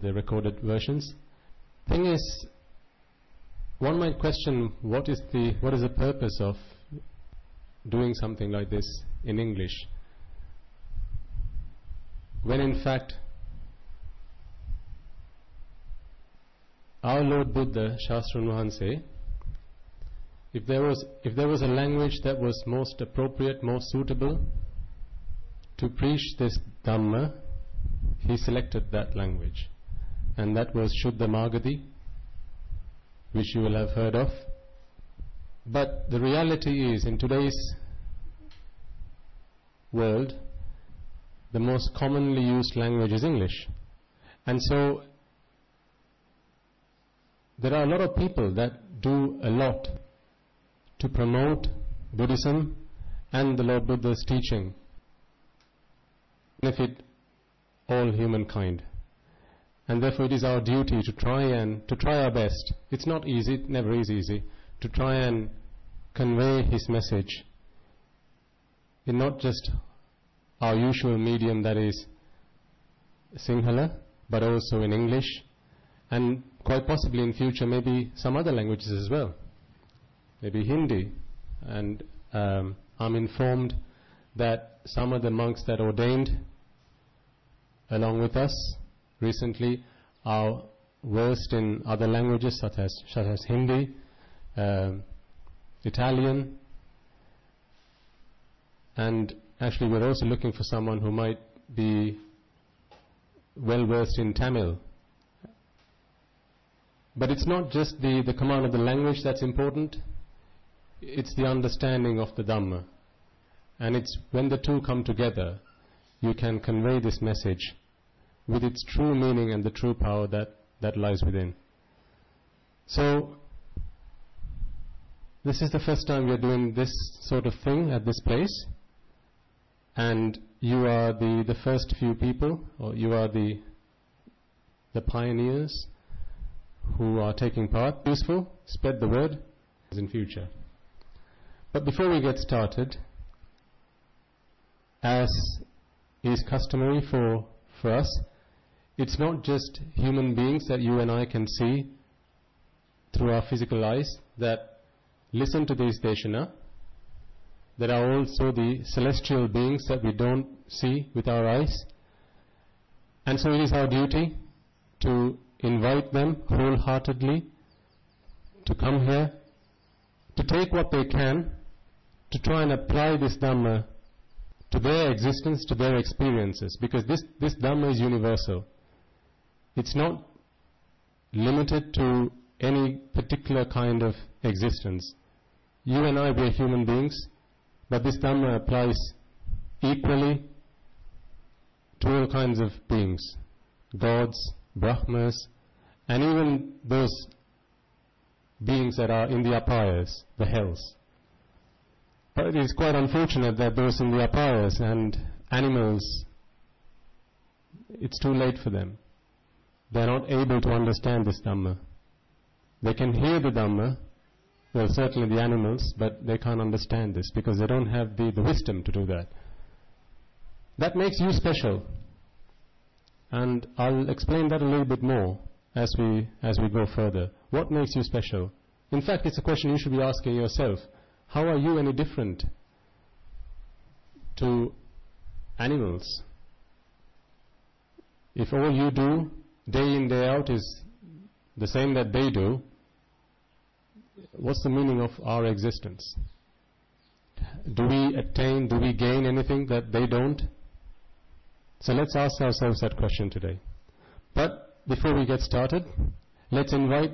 the recorded versions. Thing is, one might question what is the purpose of doing something like this in English, when in fact our Lord Buddha, Shastra Nuhanse, if there was a language that was most appropriate, most suitable to preach this Dhamma, he selected that language, and that was Shuddha Magadhi, which you will have heard of. But the reality is, in today's world, the most commonly used language is English. And so there are a lot of people that do a lot to promote Buddhism and the Lord Buddha's teaching, benefit all humankind. And therefore it is our duty to try our best. It's not easy, it never is easy, to try and convey his message in not just our usual medium, that is Sinhala, but also in English, and quite possibly in future maybe some other languages as well, maybe Hindi. And I'm informed that some of the monks that ordained along with us recently are versed in other languages such as Hindi, Italian, and actually we're also looking for someone who might be well versed in Tamil. But it's not just the command of the language that's important, it's the understanding of the Dhamma. And it's when the two come together, you can convey this message with its true meaning and the true power that lies within. So, this is the first time we are doing this sort of thing at this place, and you are the first few people, or you are the pioneers who are taking part. Useful, spread the word in future. But before we get started, as is customary for us, it's not just human beings that you and I can see through our physical eyes that listen to this Deshana. There are also the celestial beings that we don't see with our eyes. And so it is our duty to invite them wholeheartedly to come here, to take what they can, to try and apply this Dhamma to their existence, to their experiences, because this Dhamma is universal. It's not limited to any particular kind of existence. You and I, we are human beings, but this Dhamma applies equally to all kinds of beings, gods, Brahmas, and even those beings that are in the apayas, the hells. But it is quite unfortunate that those in the apayas and animals, it's too late for them. They are not able to understand this Dhamma. They can hear the Dhamma, well, certainly the animals, but they can't understand this because they don't have the wisdom to do that. That makes you special. And I'll explain that a little bit more as we go further. What makes you special? In fact, it's a question you should be asking yourself. How are you any different to animals? If all you do day in, day out is the same that they do, what's the meaning of our existence? Do we attain, do we gain anything that they don't? So let's ask ourselves that question today. But before we get started, let's invite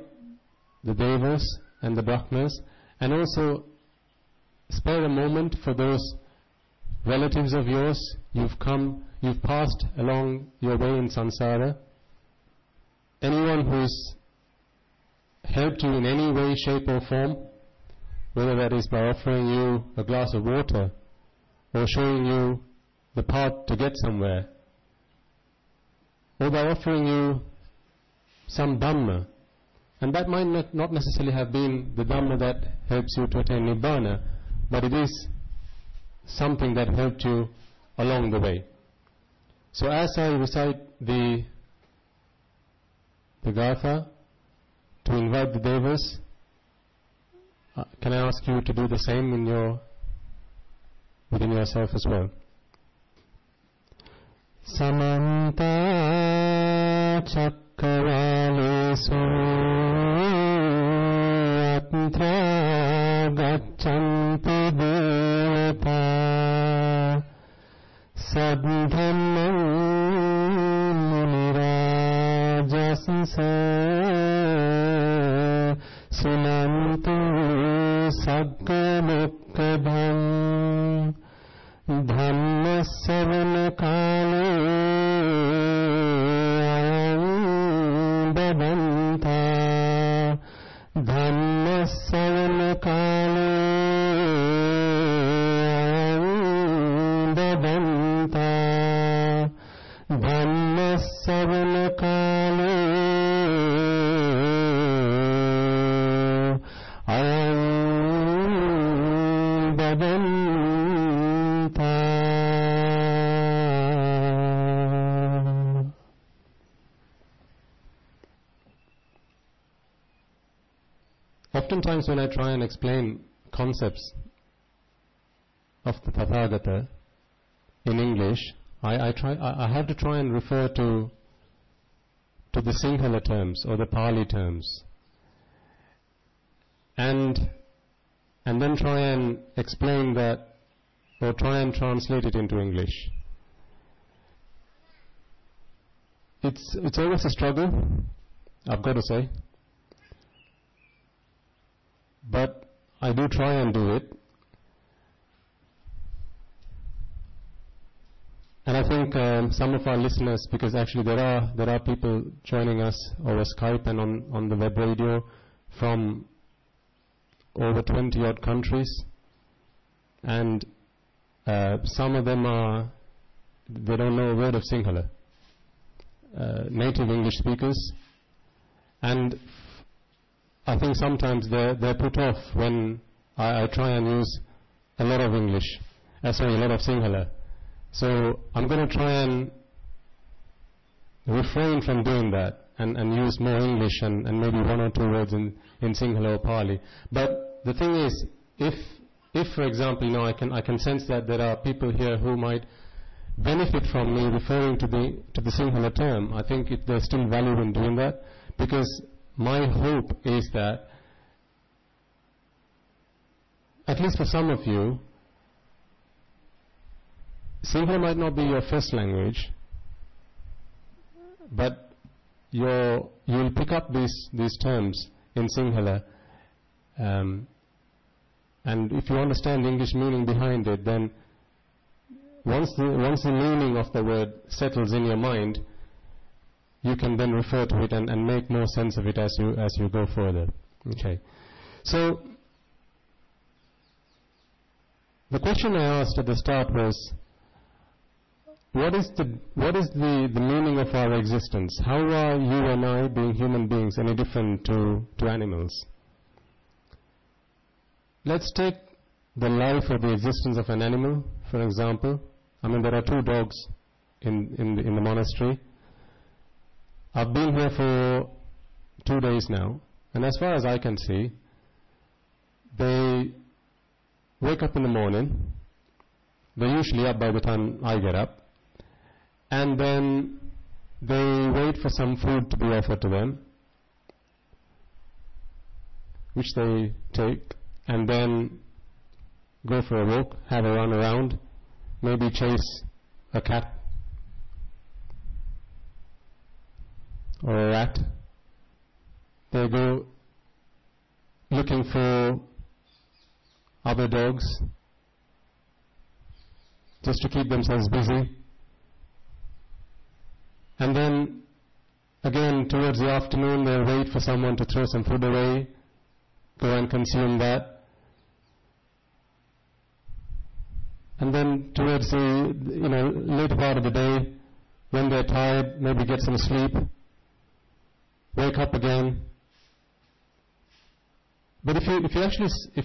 the Devas and the Brahmas, and also spare a moment for those relatives of yours you've passed along your way in samsara. Anyone who's helped you in any way, shape or form, whether that is by offering you a glass of water or showing you the path to get somewhere, or by offering you some Dhamma. And that might not necessarily have been the Dhamma that helps you to attain Nibbana, but it is something that helped you along the way. So as I recite the the Gatha, to invite the Devas. Can I ask you to do the same within yourself as well? Samanta Chakravalesu Atra Gacchanti Devata Sadhamman Munirajasasa Sunantu Saggamukkadham Dhammasavana Kale Badanta Dhammasavana Kale Badanta Dhammasavana Kale Oftentimes when I try and explain concepts of the Tathagata in English, I have to try and refer to the Sinhala terms or the Pali terms, and then try and explain that, or try and translate it into English. It's always a struggle, I've got to say. But I do try and do it. And I think some of our listeners, because actually there are people joining us over Skype and on the web radio from over 20 odd countries, and some of them they don't know a word of Sinhala, native English speakers, and I think sometimes they're put off when I try and use a lot of English, a lot of Sinhala. So I'm going to try and refrain from doing that and use more English and maybe one or two words in Sinhala or Pali. But the thing is, if for example, I can sense that there are people here who might benefit from me referring to the Sinhala term, I think there's still value in doing that, because my hope is that, at least for some of you, Sinhala might not be your first language, but you'll pick up these terms in Sinhala, and if you understand the English meaning behind it, then once the meaning of the word settles in your mind, you can then refer to it and make more sense of it as you go further. Okay. So the question I asked at the start was, what is the meaning of our existence? How are you and I, being human beings, any different to animals? Let's take the life or the existence of an animal, for example. I mean, there are 2 dogs in the monastery. I've been here for 2 days now, and as far as I can see, they wake up in the morning. They're usually up by the time I get up, and then they wait for some food to be offered to them, which they take, and then go for a walk, have a run around, maybe chase a cat or a rat. They go looking for other dogs just to keep themselves busy. And then again towards the afternoon they'll wait for someone to throw some food away, go and consume that. And then towards the later part of the day, when they're tired, maybe get some sleep, wake up again. But if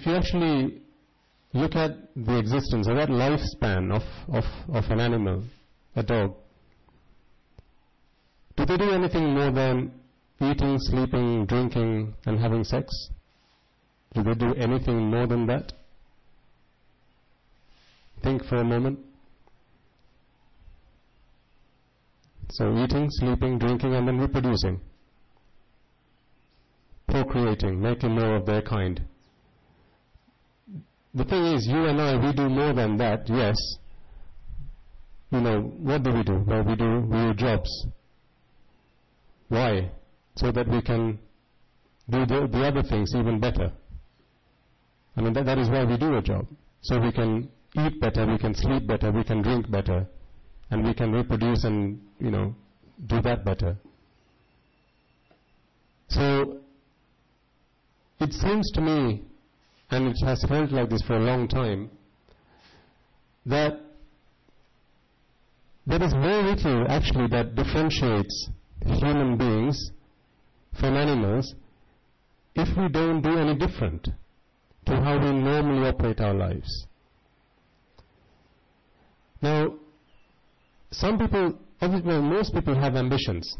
you actually look at the existence or that lifespan of an animal, a dog, do they do anything more than eating, sleeping, drinking, and having sex? Do they do anything more than that? Think for a moment. So eating, sleeping, drinking, and then reproducing. Procreating, making more of their kind. The thing is, you and I, we do more than that, yes. What do we do? Well, we do jobs. Why? So that we can do the other things even better. I mean, that is why we do a job. So we can eat better, we can sleep better, we can drink better, and we can reproduce and, do that better. So, it seems to me, and it has felt like this for a long time, that there is very little actually that differentiates human beings from animals if we don't do any different to how we normally operate our lives. Now, some people, obviously most people have ambitions,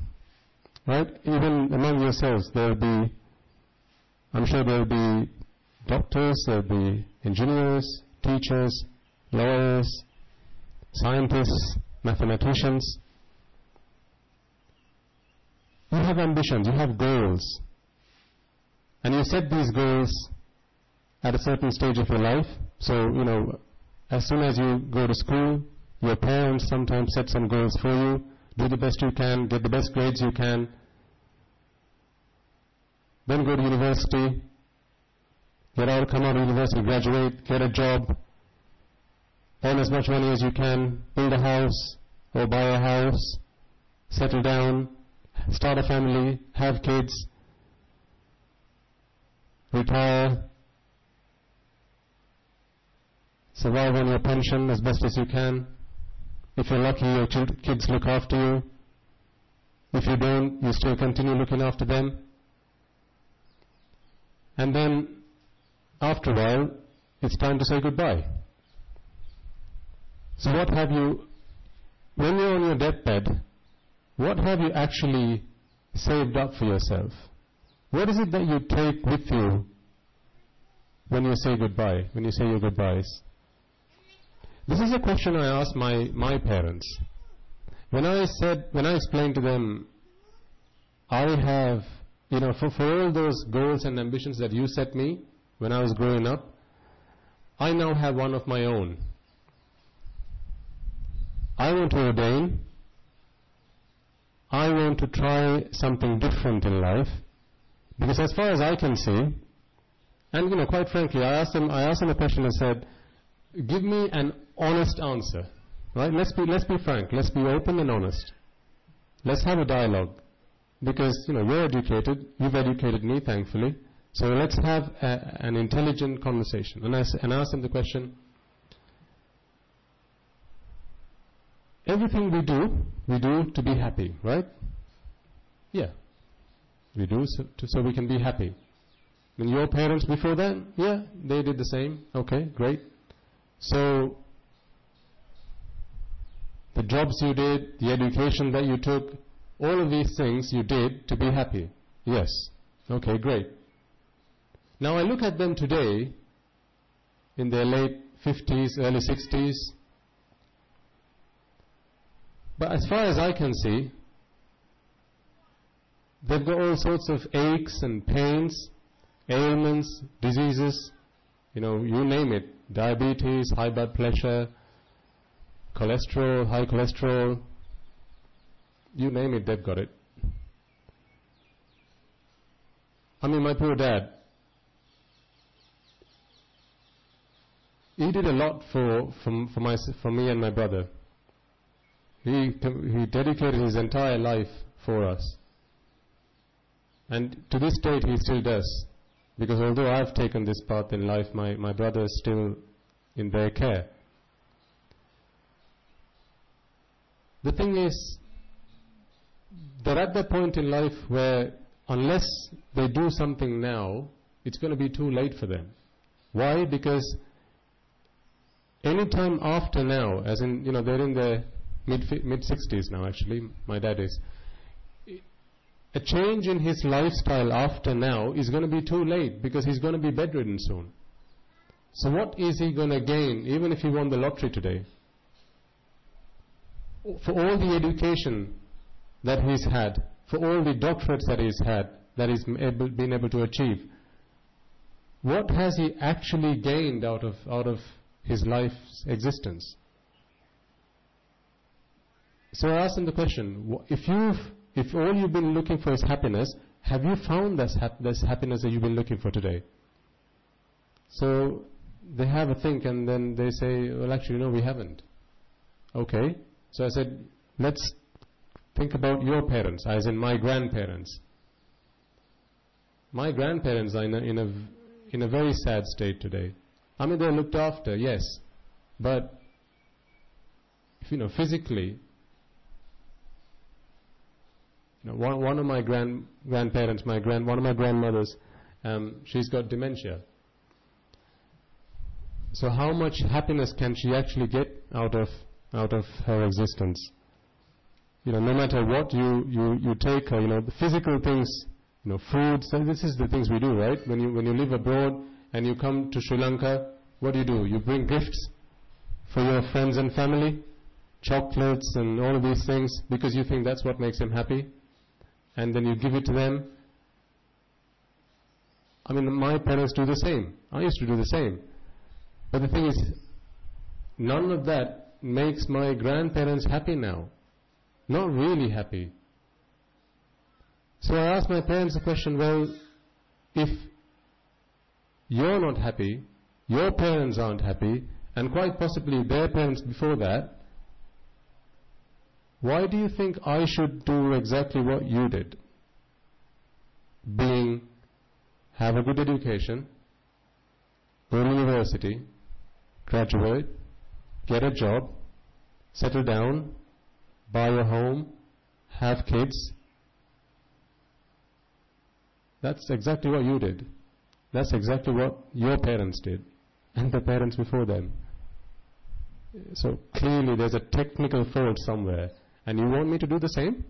right? Even among yourselves, I'm sure there will be doctors, there will be engineers, teachers, lawyers, scientists, mathematicians. You have ambitions, you have goals. And you set these goals at a certain stage of your life. So, as soon as you go to school, your parents sometimes set some goals for you. Do the best you can, get the best grades you can. Then go to university, come out of university, graduate, get a job, earn as much money as you can, build a house or buy a house, settle down, start a family, have kids, retire, survive on your pension as best as you can. If you're lucky, your kids look after you. If you don't, you still continue looking after them. And then, after a while, it's time to say goodbye. So what have you, when you're on your deathbed, what have you actually saved up for yourself? What is it that you take with you when you say goodbye, when you say your goodbyes? This is a question I asked my parents. When I explained to them, I have, for all those goals and ambitions that you set me when I was growing up, I now have one of my own. I want to ordain. I want to try something different in life, because as far as I can see, and quite frankly, I asked them a question and said, give me an honest answer, right? Let's be frank, let's be open and honest. Let's have a dialogue, because you're educated, you've educated me, thankfully. So let's have an intelligent conversation. And I asked them the question: everything we do to be happy, right? Yeah, we do so we can be happy. And your parents before that, yeah, they did the same. Okay, great. So, the jobs you did, the education that you took, all of these things you did to be happy. Yes. Okay, great. Now I look at them today, in their late 50s, early 60s, but as far as I can see, they've got all sorts of aches and pains, ailments, diseases, you name it. Diabetes, high blood pressure, cholesterol, high cholesterol, you name it, they've got it. I mean, my poor dad, he did a lot for me and my brother. He dedicated his entire life for us. And to this date, he still does. Because although I've taken this path in life, my brother is still in their care. The thing is, they're at that point in life where unless they do something now, it's going to be too late for them. Why? Because any time after now, as in, they're in their mid-60s now actually, my dad is. a change in his lifestyle after now is going to be too late because he's going to be bedridden soon. So what is he going to gain even if he won the lottery today? For all the education that he's had, for all the doctorates that he's had, that he's been able to achieve, what has he actually gained out of his life's existence? So I asked him the question, if all you've been looking for is happiness, have you found this happiness that you've been looking for today? So they have a think and then they say, well actually no, we haven't. Okay. So I said, let's think about your parents, as in my grandparents. My grandparents are in a very sad state today. I mean, they're looked after, yes, but physically, one of my grandparents, one of my grandmothers, she's got dementia. So how much happiness can she actually get out of her existence? No matter what you take her, the physical things, food. So this is the things we do, right? When you live abroad and you come to Sri Lanka, what do? You bring gifts for your friends and family, chocolates and all of these things, because you think that's what makes them happy, and then you give it to them. I mean, my parents do the same. I used to do the same. But the thing is, none of that makes my grandparents happy now. Not really happy. So I asked my parents the question, well, if you're not happy, your parents aren't happy, and quite possibly their parents before that, why do you think I should do exactly what you did? Have a good education, go to university, graduate, get a job, settle down, buy a home, have kids. That's exactly what you did. That's exactly what your parents did, and the parents before them. So clearly there's a technical fault somewhere, and you want me to do the same?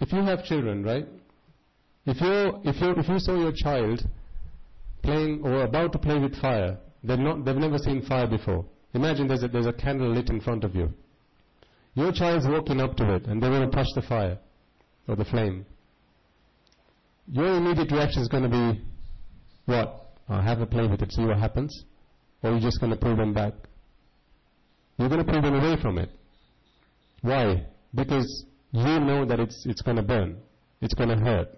If you have children, right? If you saw your child playing or about to play with fire, they've never seen fire before. Imagine there's a candle lit in front of you. Your child's walking up to it and they want to touch the fire or the flame. Your immediate reaction is going to be, what? Have a play with it, see what happens? Or you're just going to pull them back? You're going to pull them away from it. Why? Because you know that it's going to burn. It's going to hurt.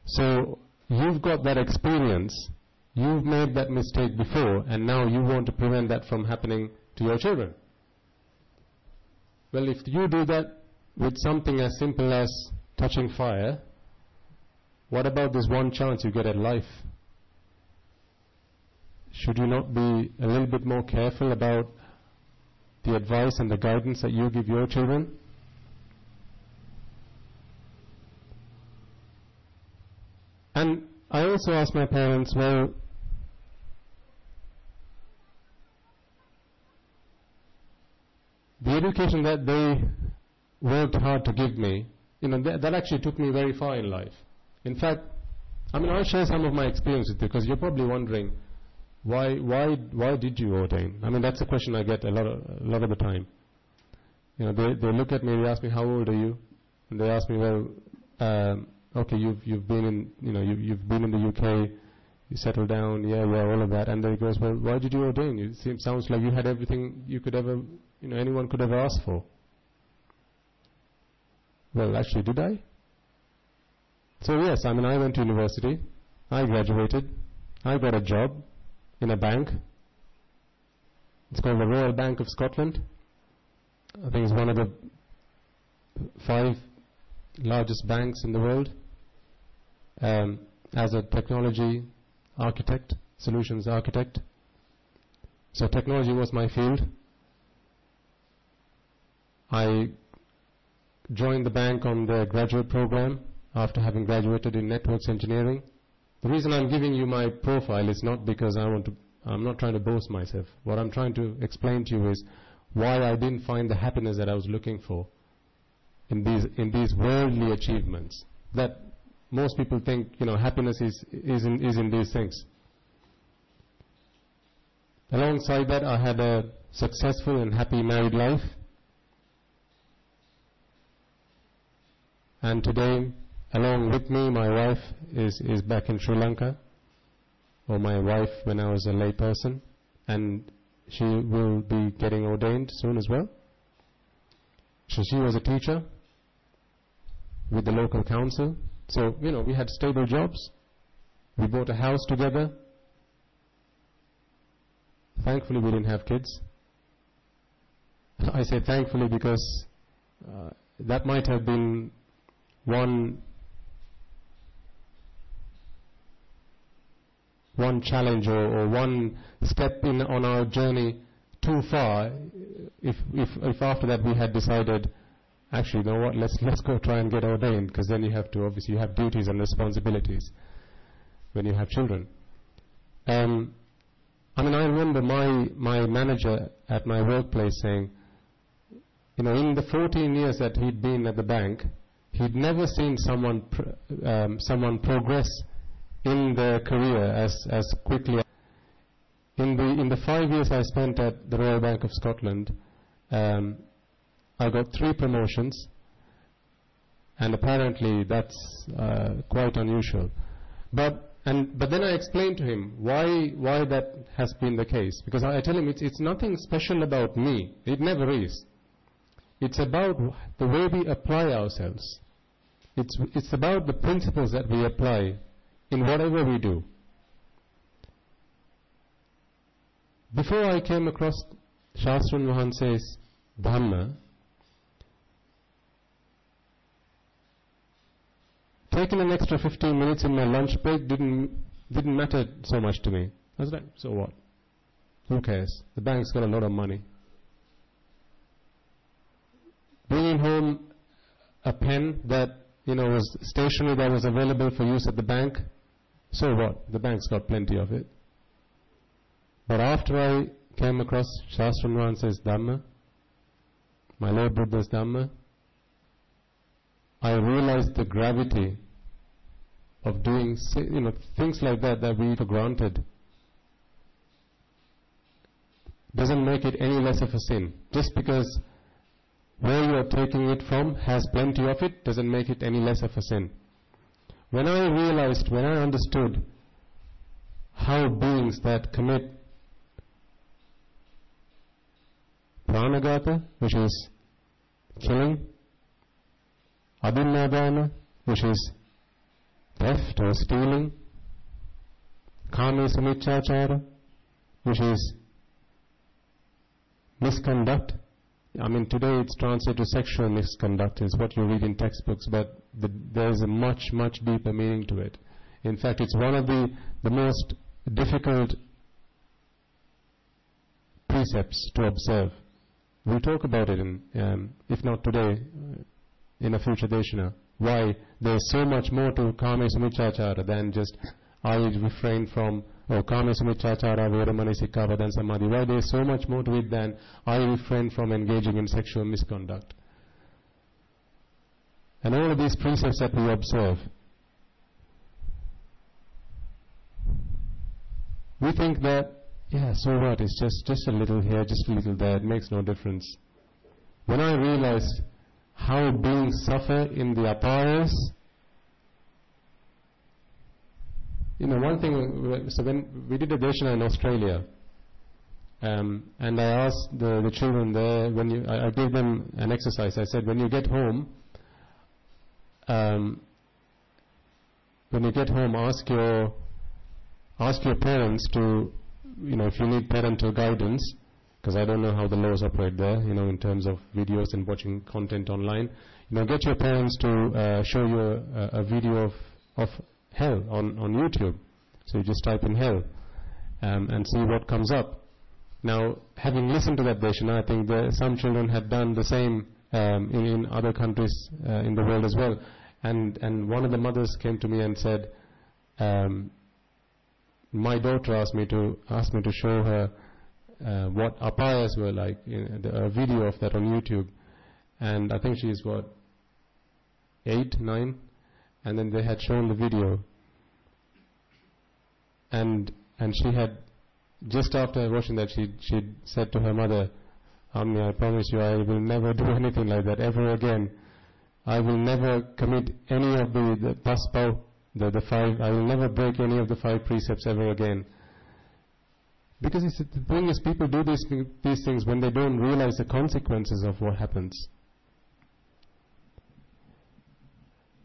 So you've got that experience. You've made that mistake before, and now you want to prevent that from happening to your children. Well, if you do that with something as simple as touching fire, what about this one chance you get at life? Should you not be a little bit more careful about the advice and the guidance that you give your children? And I also asked my parents, well, the education that they worked hard to give me, that actually took me very far in life. In fact, I'll share some of my experiences because you're probably wondering, why did you ordain? That's a question I get a lot of the time. They look at me, they ask me, how old are you? And they ask me, well, okay, you've been in the UK, you settled down, yeah, all of that. And then he goes, well, why did you ordain? It sounds like you had everything you could ever, anyone could ever ask for. Well, actually, did I? So yes, I went to university, I graduated, I got a job in a bank. It's called the Royal Bank of Scotland. I think it's one of the 5 largest banks in the world. As a technology architect, solutions architect. So technology was my field. I joined the bank on the graduate program after having graduated in networks engineering. The reason I'm giving you my profile is not because I'm not trying to boast myself. What I'm trying to explain to you is why I didn't find the happiness that I was looking for in these worldly achievements. That most people think, happiness is in these things. Alongside that, I had a successful and happy married life. And today, along with me, my wife is back in Sri Lanka, or my wife when I was a lay person, and she will be getting ordained soon as well. So she was a teacher with the local council. So, we had stable jobs. We bought a house together. Thankfully, we didn't have kids. I say thankfully because that might have been one challenge or one step in on our journey too far. If after that we had decided, actually, you know what, let's go try and get ordained, because then you have to, obviously, you have duties and responsibilities when you have children. I remember my manager at my workplace saying, in the 14 years that he'd been at the bank, he'd never seen someone progress in their career as quickly. In the 5 years I spent at the Royal Bank of Scotland, I got 3 promotions, and apparently that's quite unusual. But then I explained to him why that has been the case, because I tell him it's nothing special about me. It never is. It's about the way we apply ourselves. It's about the principles that we apply in whatever we do. Before I came across Shastrun Wahanse's Dhamma, taking an extra 15 minutes in my lunch break didn't matter so much to me. I was like, so what? Who cares? The bank's got a lot of money. Bringing home a pen that was stationery that was available for use at the bank, so what? The bank's got plenty of it. But after I came across Shastrun Wahanse's Dhamma, my Lord Buddha's Dhamma, I realized the gravity of doing things like that we take for granted. Doesn't make it any less of a sin. Just because where you are taking it from has plenty of it, doesn't make it any less of a sin. When I understood how beings that commit pranagata, which is killing, adinadana, which is theft or stealing, kame samichachara, which is misconduct. Today it's translated to sexual misconduct, is what you read in textbooks, but there's a much, much deeper meaning to it. In fact, it's one of the most difficult precepts to observe. We'll talk about it if not today, in a future deshana. Why there's so much more to kame samichachara than just I refrain from, kame samichachara veramani sikkhapadana samadhi. Why there's so much more to it than I refrain from engaging in sexual misconduct. And all of these precepts that we observe, we think that, so what, it's just a little here, just a little there, it makes no difference. When I realized how beings suffer in the apayas, one thing, so when we did a deshana in Australia, and I asked the children there, I gave them an exercise. I said, when you get home, ask your parents to, if you need parental guidance, because I don't know how the laws operate there, in terms of videos and watching content online. Get your parents to show you a video of hell on YouTube. So you just type in hell and see what comes up. Now, having listened to that deshana, I think some children had done the same in other countries in the world as well. And one of the mothers came to me and said, my daughter asked me to show her what apayas were like, a video of that on YouTube. And I think she's 8, 9, and then they had shown the video. And she had, just after watching that, she said to her mother, "Ammi, I promise you I will never do anything like that ever again. I will never commit any of the paspau, the 5, I will never break any of the 5 precepts ever again." Because the thing is, people do these things when they don't realize the consequences of what happens.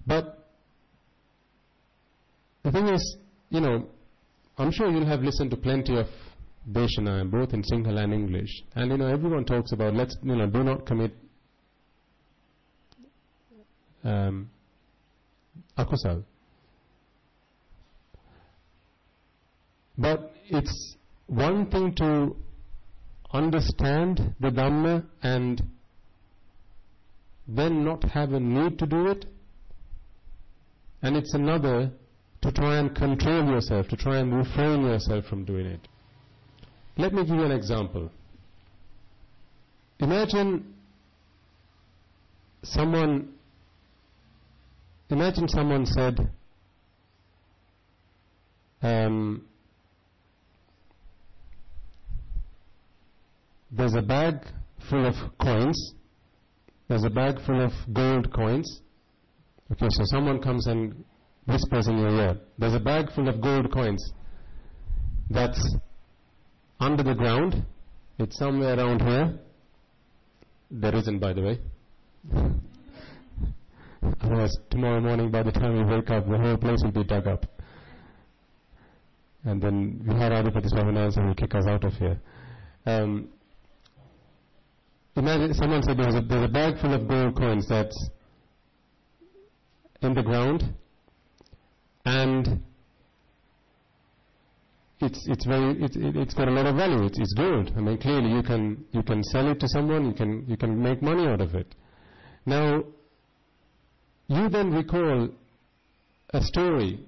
But the thing is, I'm sure you'll have listened to plenty of Deshanaya, both in Sinhala and English. And everyone talks about, do not commit akusal. But it's one thing to understand the Dhamma and then not have a need to do it, and it's another to try and control yourself, to try and refrain yourself from doing it. Let me give you an example. Imagine someone said, there's a bag full of coins, there's a bag full of gold coins. Okay, so someone comes and whispers in your ear, there's a bag full of gold coins that's under the ground, it's somewhere around here. There isn't, by the way. Otherwise, tomorrow morning, by the time we wake up, the whole place will be dug up. And then Viharadipati Swaminathan will kick us out of here. Imagine someone said there's a bag full of gold coins that's in the ground, and it's got a lot of value. It's gold. I mean, clearly you can sell it to someone. You can make money out of it. Now, you then recall a story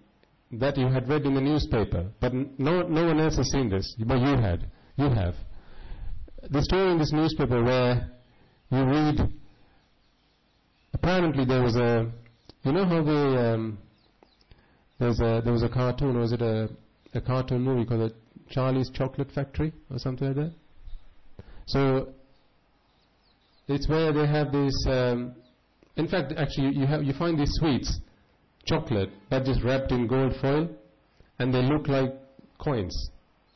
that you had read in the newspaper, but no one else has seen this, but you have. The story in this newspaper where you read, apparently there was how there was a cartoon, or was it a cartoon movie called Charlie's Chocolate Factory or something like that? So it's where they have this, in fact, actually you find these sweets, chocolate, but just wrapped in gold foil, and they look like coins,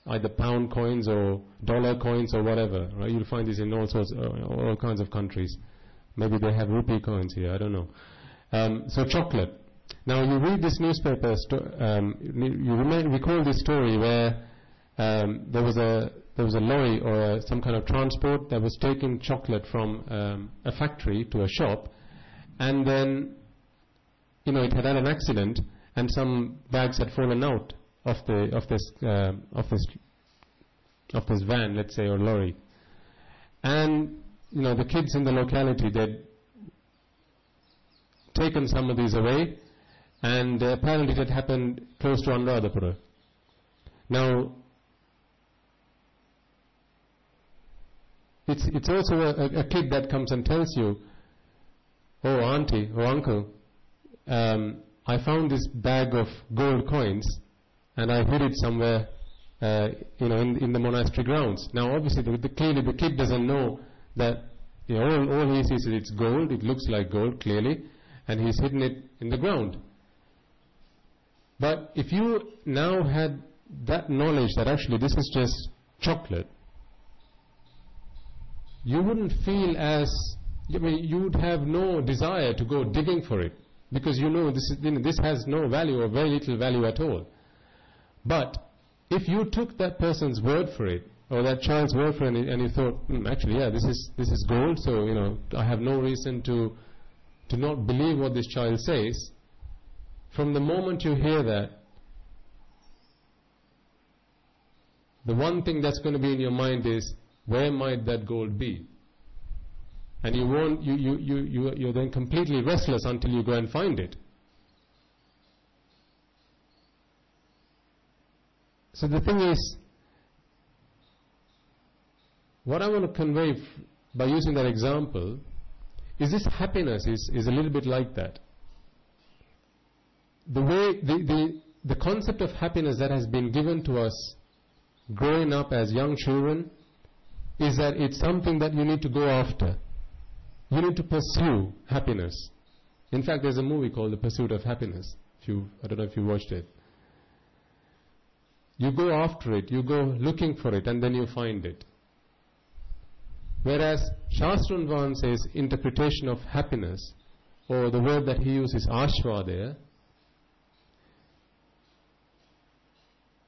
either pound coins or dollar coins or whatever. Right? You'll find this in all kinds of countries. Maybe they have rupee coins here, I don't know. So chocolate. Now you read this newspaper, you recall this story where there was a lorry or some kind of transport that was taking chocolate from a factory to a shop, and then it had had an accident, and some bags had fallen out of this van, let's say, or lorry, and the kids in the locality, they'd taken some of these away, and apparently it had happened close to Anuradhapura. Now, it's also a kid that comes and tells you, "Oh, auntie, or uncle, I found this bag of gold coins, and I hid it somewhere, in the monastery grounds." Now, obviously, clearly the kid doesn't know that. All he sees is it's gold. It looks like gold, clearly, and he's hidden it in the ground. But if you now had that knowledge that actually this is just chocolate, you wouldn't feel you would have no desire to go digging for it, because this has no value or very little value at all. But if you took that person's word for it, or that child's word for it, and you thought, actually, yeah, this is gold, so I have no reason to not believe what this child says. From the moment you hear that, the one thing that's going to be in your mind is, where might that gold be? And you're then completely restless until you go and find it. So the thing is, what I want to convey by using that example is this happiness is a little bit like that. The way, the concept of happiness that has been given to us growing up as young children is that it's something that you need to go after. You need to pursue happiness. In fact, there's a movie called The Pursuit of Happiness. I don't know if you watched it. You go after it, you go looking for it, and then you find it. Whereas Shastrunvan says interpretation of happiness, or the word that he uses, ashva there,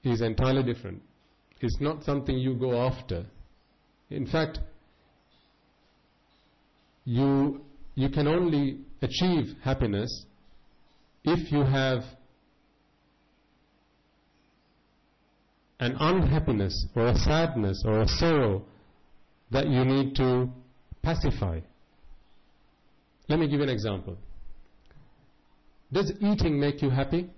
is entirely different. It's not something you go after. In fact, you can only achieve happiness if you have an unhappiness or a sadness or a sorrow that you need to pacify. Let me give you an example. Does eating make you happy?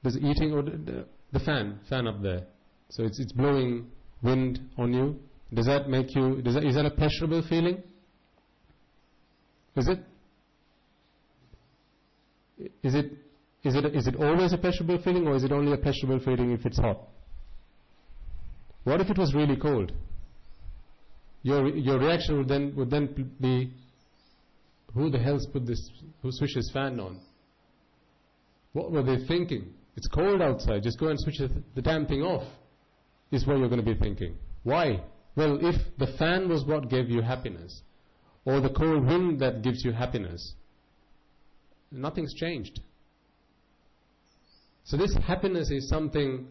Does eating, or the fan up there, so it's blowing wind on you, does that make you, is that a pleasurable feeling? Is it? Is it always a pleasurable feeling, or is it only a pleasurable feeling if it's hot? What if it was really cold? Your reaction would then be, who the hell's who switched this fan on? What were they thinking? It's cold outside, just go and switch the damn thing off, is what you're going to be thinking. Why? Well, if the fan was what gave you happiness, or the cold wind that gives you happiness, nothing's changed. So this happiness is something,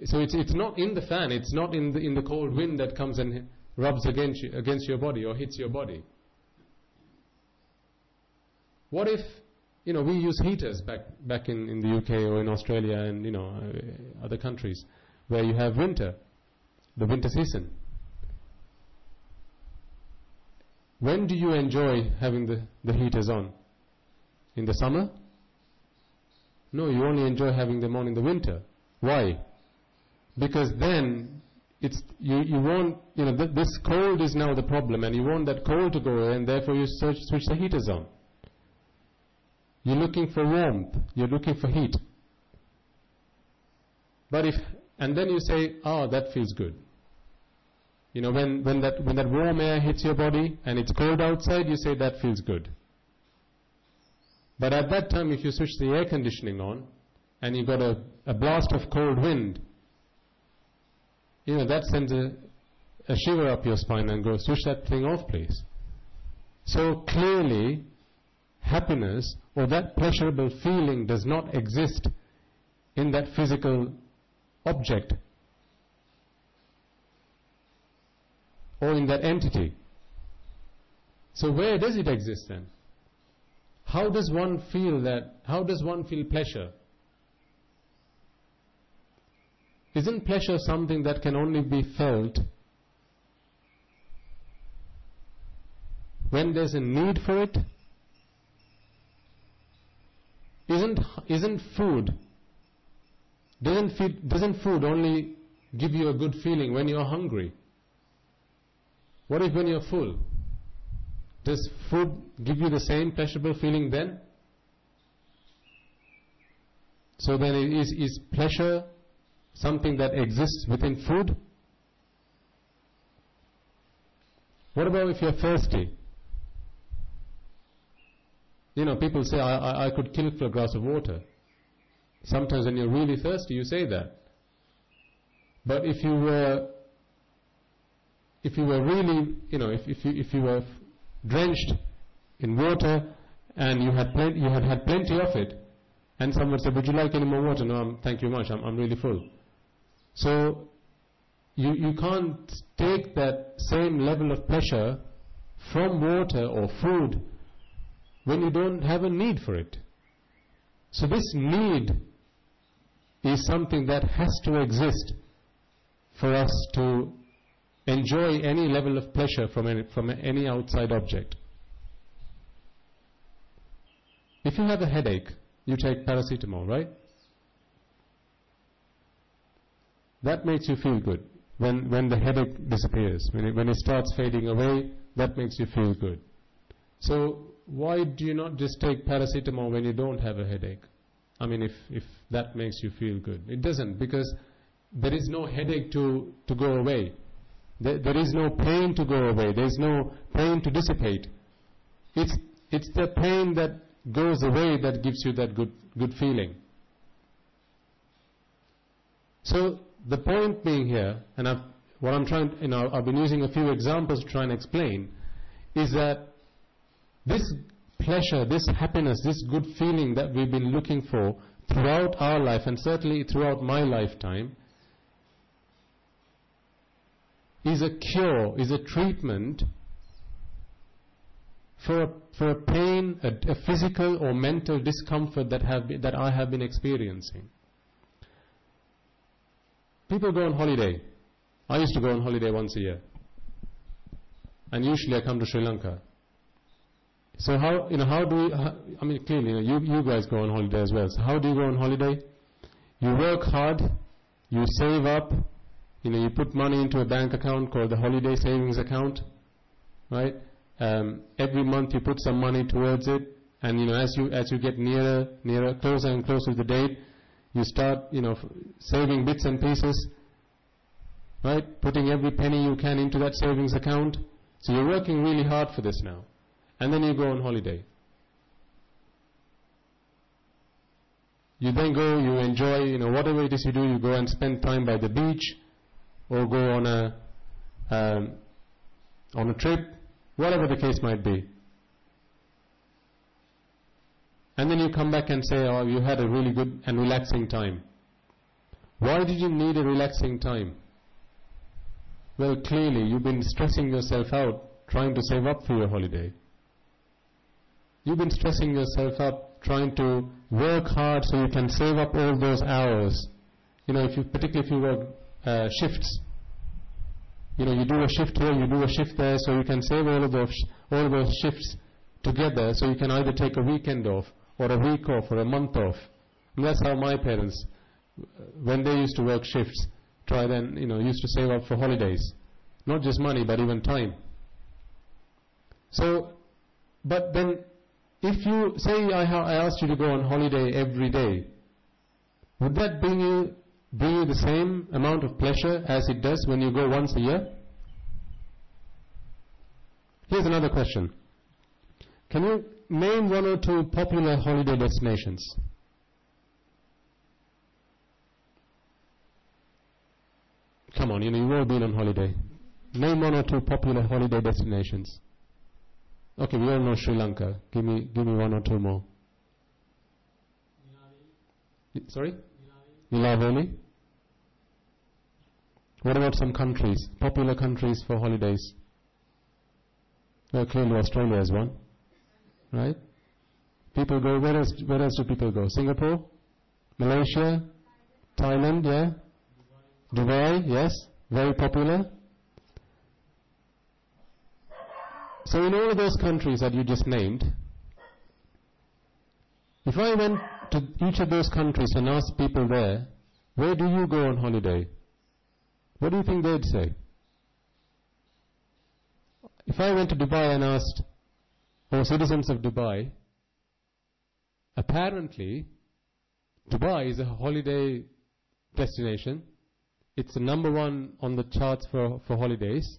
so it's not in the fan, it's not in the cold wind that comes and rubs against your body or hits your body. What if, we use heaters back in the UK or in Australia and other countries where you have winter, the winter season. When do you enjoy having the heaters on? In the summer? No, you only enjoy having them on in the winter. Why? Because then you want, this cold is now the problem, and you want that cold to go away, and therefore you switch the heaters on. You're looking for warmth, you're looking for heat. And then you say, that feels good. When that warm air hits your body and it's cold outside, you say that feels good. But at that time, if you switch the air conditioning on and you got a blast of cold wind, that sends a shiver up your spine and goes, switch that thing off, please. So clearly, happiness or that pleasurable feeling does not exist in that physical object or in that entity. So where does it exist then? How does one feel that? How does one feel pleasure? Isn't pleasure something that can only be felt when there's a need for it? Isn't food? Doesn't food only give you a good feeling when you're hungry? What if when you're full? Does food give you the same pleasurable feeling then? So then is pleasure something that exists within food? What about if you're thirsty? People say, I could kill for a glass of water. Sometimes when you're really thirsty, you say that. But if you were really, if you were drenched in water and you had plenty of it, and someone said, would you like any more water? No, thank you much, I'm really full. So you can't take that same level of pleasure from water or food when you don't have a need for it. So this need is something that has to exist for us to enjoy any level of pleasure from any outside object. If you have a headache, you take paracetamol, right? That makes you feel good. when the headache disappears, when it starts fading away, that makes you feel good. So why do you not just take paracetamol when you don't have a headache? I mean, if that makes you feel good. It doesn't, because there is no headache to go away. There is no pain to go away. There is no pain to dissipate. It's the pain that goes away that gives you that good feeling. So the point being here, and I've been using a few examples to try and explain, is that this pleasure, this happiness, this good feeling that we've been looking for throughout our life, and certainly throughout my lifetime, is a cure, is a treatment for a pain, a physical or mental discomfort that I have been experiencing. People go on holiday. I used to go on holiday once a year, and usually I come to Sri Lanka. So clearly, you guys go on holiday as well. So how do you go on holiday? You work hard, you save up, you put money into a bank account called the holiday savings account, right? Every month you put some money towards it, and as you get nearer, closer and closer to the date, you start, saving bits and pieces, right? Putting every penny you can into that savings account. So you're working really hard for this now. And then you go on holiday. You then go, you enjoy, whatever it is you do, you go and spend time by the beach, or go on a trip, whatever the case might be. And then you come back and say, oh, you had a really good and relaxing time. Why did you need a relaxing time? Well, clearly you've been stressing yourself out trying to save up for your holiday. You've been stressing yourself up trying to work hard so you can save up all those hours. Particularly if you work shifts. You do a shift here, you do a shift there, so you can save all of those shifts together, so you can either take a weekend off, or a week off, or a month off. And that's how my parents, when they used to work shifts, used to save up for holidays. Not just money, but even time. So, but then, if you say I asked you to go on holiday every day, would that bring you the same amount of pleasure as it does when you go once a year? Here's another question. Can you name one or two popular holiday destinations? Come on, you've all been on holiday. Name one or two popular holiday destinations. Okay, we all know Sri Lanka. Give me one or two more. Sorry? Nilaveli. What about some countries? Popular countries for holidays? Well, clearly Australia is one. Right? People go, where else do people go? Singapore? Malaysia? Thailand, yeah? Dubai, yes? Very popular. So in all of those countries that you just named, if I went to each of those countries and asked people there, where do you go on holiday? What do you think they'd say? If I went to Dubai and asked, citizens of Dubai, apparently Dubai is a holiday destination. It's the number one on the charts for holidays.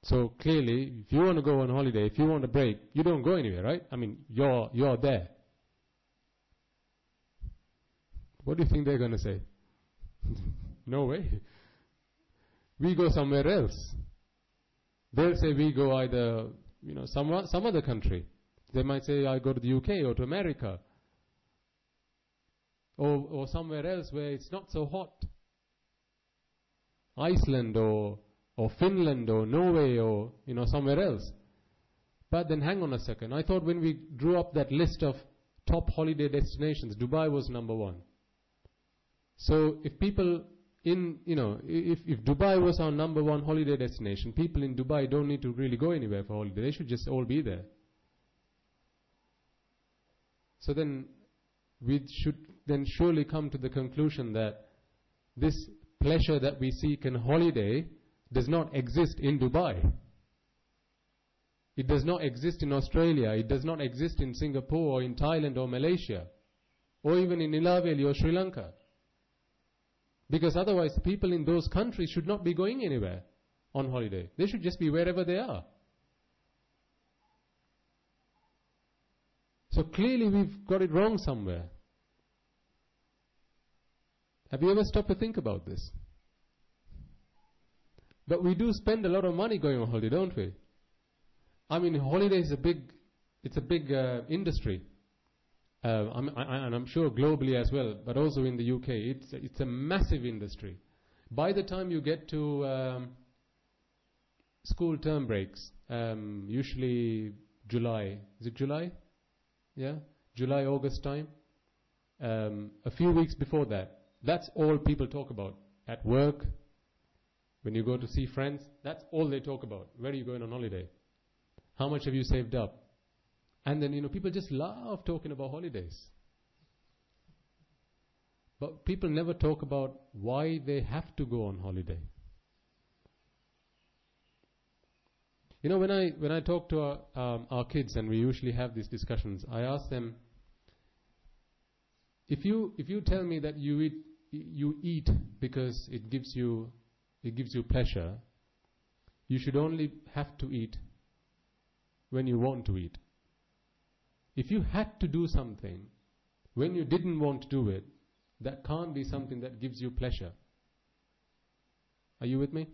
So clearly, if you want to go on holiday, if you want a break, you don't go anywhere, right? I mean, you're there. What do you think they're going to say? No way. We go somewhere else. They'll say we go either, some other country. They might say I go to the UK or to America. Or somewhere else where it's not so hot. Iceland or Finland or Norway or somewhere else. But then hang on a second. I thought when we drew up that list of top holiday destinations, Dubai was number one. So if people if Dubai was our number one holiday destination, people in Dubai don't need to really go anywhere for holiday. They should just all be there. So then we should then surely come to the conclusion that this pleasure that we seek in holiday does not exist in Dubai. It does not exist in Australia. It does not exist in Singapore or in Thailand or Malaysia or even in Ilaveli or Sri Lanka. Because otherwise people in those countries should not be going anywhere on holiday. They should just be wherever they are. So clearly we've got it wrong somewhere. Have you ever stopped to think about this? But we do spend a lot of money going on holiday, don't we? I mean, holiday is a big industry. And I'm sure globally as well, but also in the UK, it's a massive industry. By the time you get to school term breaks, usually July, is it July? Yeah, July, August time. A few weeks before that, that's all people talk about. At work, when you go to see friends, that's all they talk about. Where are you going on holiday? How much have you saved up? And then, people just love talking about holidays. But people never talk about why they have to go on holiday. When I talk to our kids, and we usually have these discussions, I ask them, if you tell me that you eat because it gives you pleasure, you should only have to eat when you want to eat. If you had to do something when you didn't want to do it, that can't be something that gives you pleasure. Are you with me?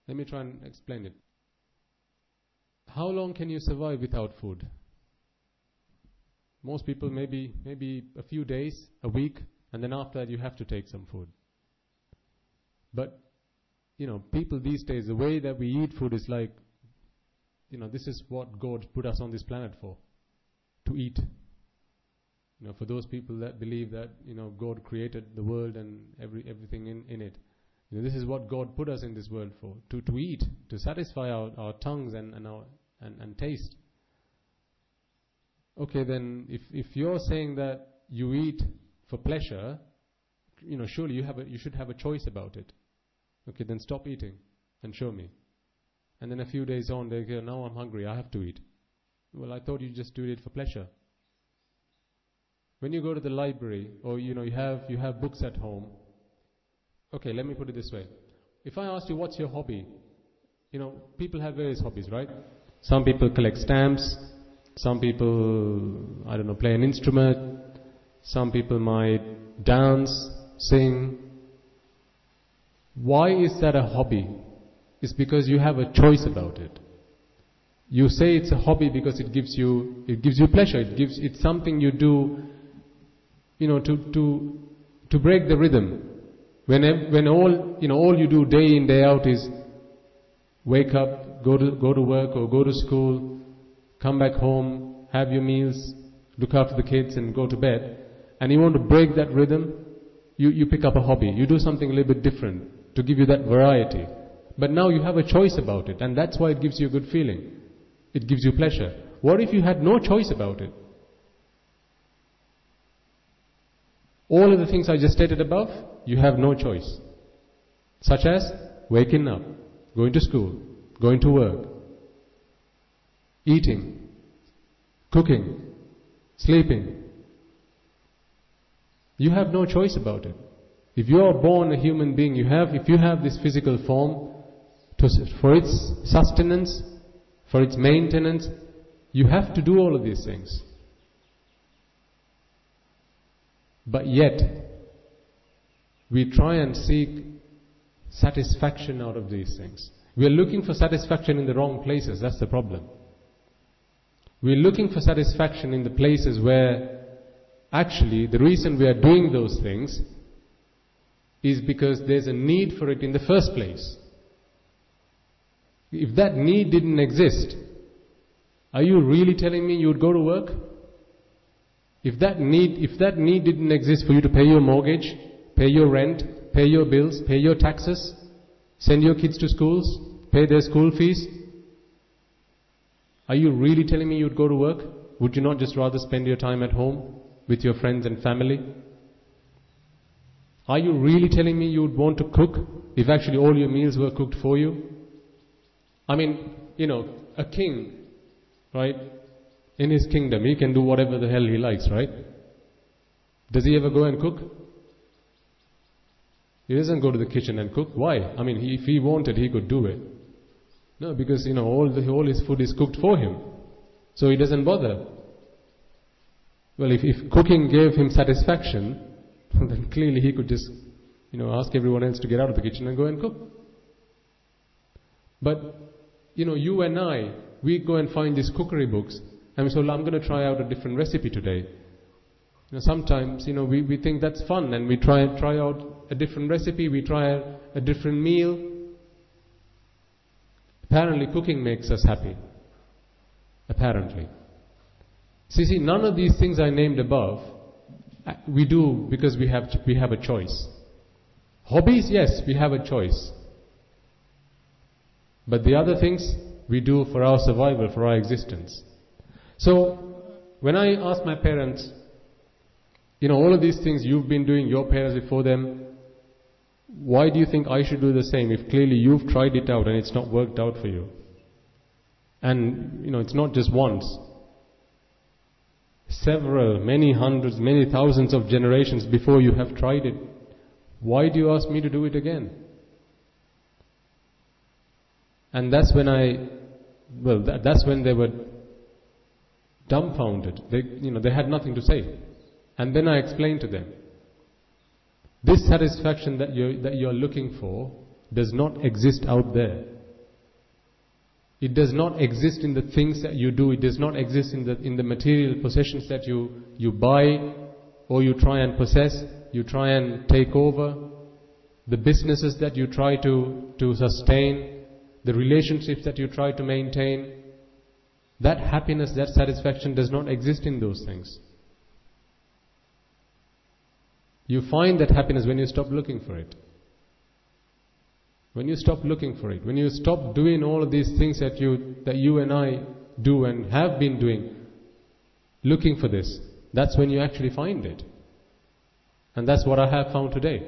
Let me try and explain it. How long can you survive without food? Most people maybe a few days, a week, and then after that you have to take some food. But people these days, the way that we eat food is like, this is what God put us on this planet for. To eat. For those people that believe that God created the world and everything in it, this is what God put us in this world for, to eat, to satisfy our tongues and taste. Okay, then if you're saying that you eat for pleasure, surely you should have a choice about it. Okay, then stop eating and show me. And then a few days on, they go, now I'm hungry, I have to eat. Well, I thought you just do it for pleasure. When you go to the library, or you have books at home. Okay, let me put it this way. If I asked you what's your hobby, people have various hobbies, right? Some people collect stamps. Some people, play an instrument. Some people might dance, sing. Why is that a hobby? It's because you have a choice about it. You say it's a hobby because it gives you pleasure. It's something you do, to break the rhythm. When all you do day in, day out is wake up, go to work or go to school, come back home, have your meals, look after the kids and go to bed, and you want to break that rhythm, you pick up a hobby. You do something a little bit different to give you that variety. But now you have a choice about it, and that's why it gives you a good feeling. It gives you pleasure. What if you had no choice about it? All of the things I just stated above, you have no choice. Such as waking up, going to school, going to work, eating, cooking, sleeping. You have no choice about it. If you are born a human being, if you have this physical form, for its sustenance, for its maintenance, you have to do all of these things. But yet, we try and seek satisfaction out of these things. We are looking for satisfaction in the wrong places, that's the problem. We are looking for satisfaction in the places where actually the reason we are doing those things is because there's a need for it in the first place. If that need didn't exist, are you really telling me you would go to work? If that need didn't exist for you to pay your mortgage, pay your rent, pay your bills, pay your taxes, send your kids to schools, pay their school fees, are you really telling me you would go to work? Would you not just rather spend your time at home with your friends and family? Are you really telling me you would want to cook if actually all your meals were cooked for you? I mean, a king, right? In his kingdom, he can do whatever the hell he likes, right? Does he ever go and cook? He doesn't go to the kitchen and cook. Why? I mean, if he wanted, he could do it. No, because, all his food is cooked for him. So he doesn't bother. Well, if cooking gave him satisfaction, then clearly he could just, ask everyone else to get out of the kitchen and go and cook. But, you and I, we go and find these cookery books, and we say, well, I'm going to try out a different recipe today. Sometimes, we think that's fun, and we try out a different recipe, we try a different meal. Apparently cooking makes us happy. Apparently. See, none of these things I named above, we do because we have a choice. Hobbies, yes, we have a choice. But the other things, we do for our survival, for our existence. So, when I asked my parents, all of these things you've been doing, your parents before them, why do you think I should do the same if clearly you've tried it out and it's not worked out for you? And, it's not just once. Several, many hundreds, many thousands of generations before you have tried it. Why do you ask me to do it again? And that's when that's when they were dumbfounded. They had nothing to say. And then I explained to them, this satisfaction that you're looking for does not exist out there. It does not exist in the things that you do. It does not exist in the material possessions that you buy or you try and possess, you try and take over, the businesses that you try to sustain, the relationships that you try to maintain. That happiness, that satisfaction does not exist in those things. You find that happiness when you stop looking for it. When you stop looking for it, when you stop doing all of these things that you and I do and have been doing, looking for this, that's when you actually find it. And that's what I have found today.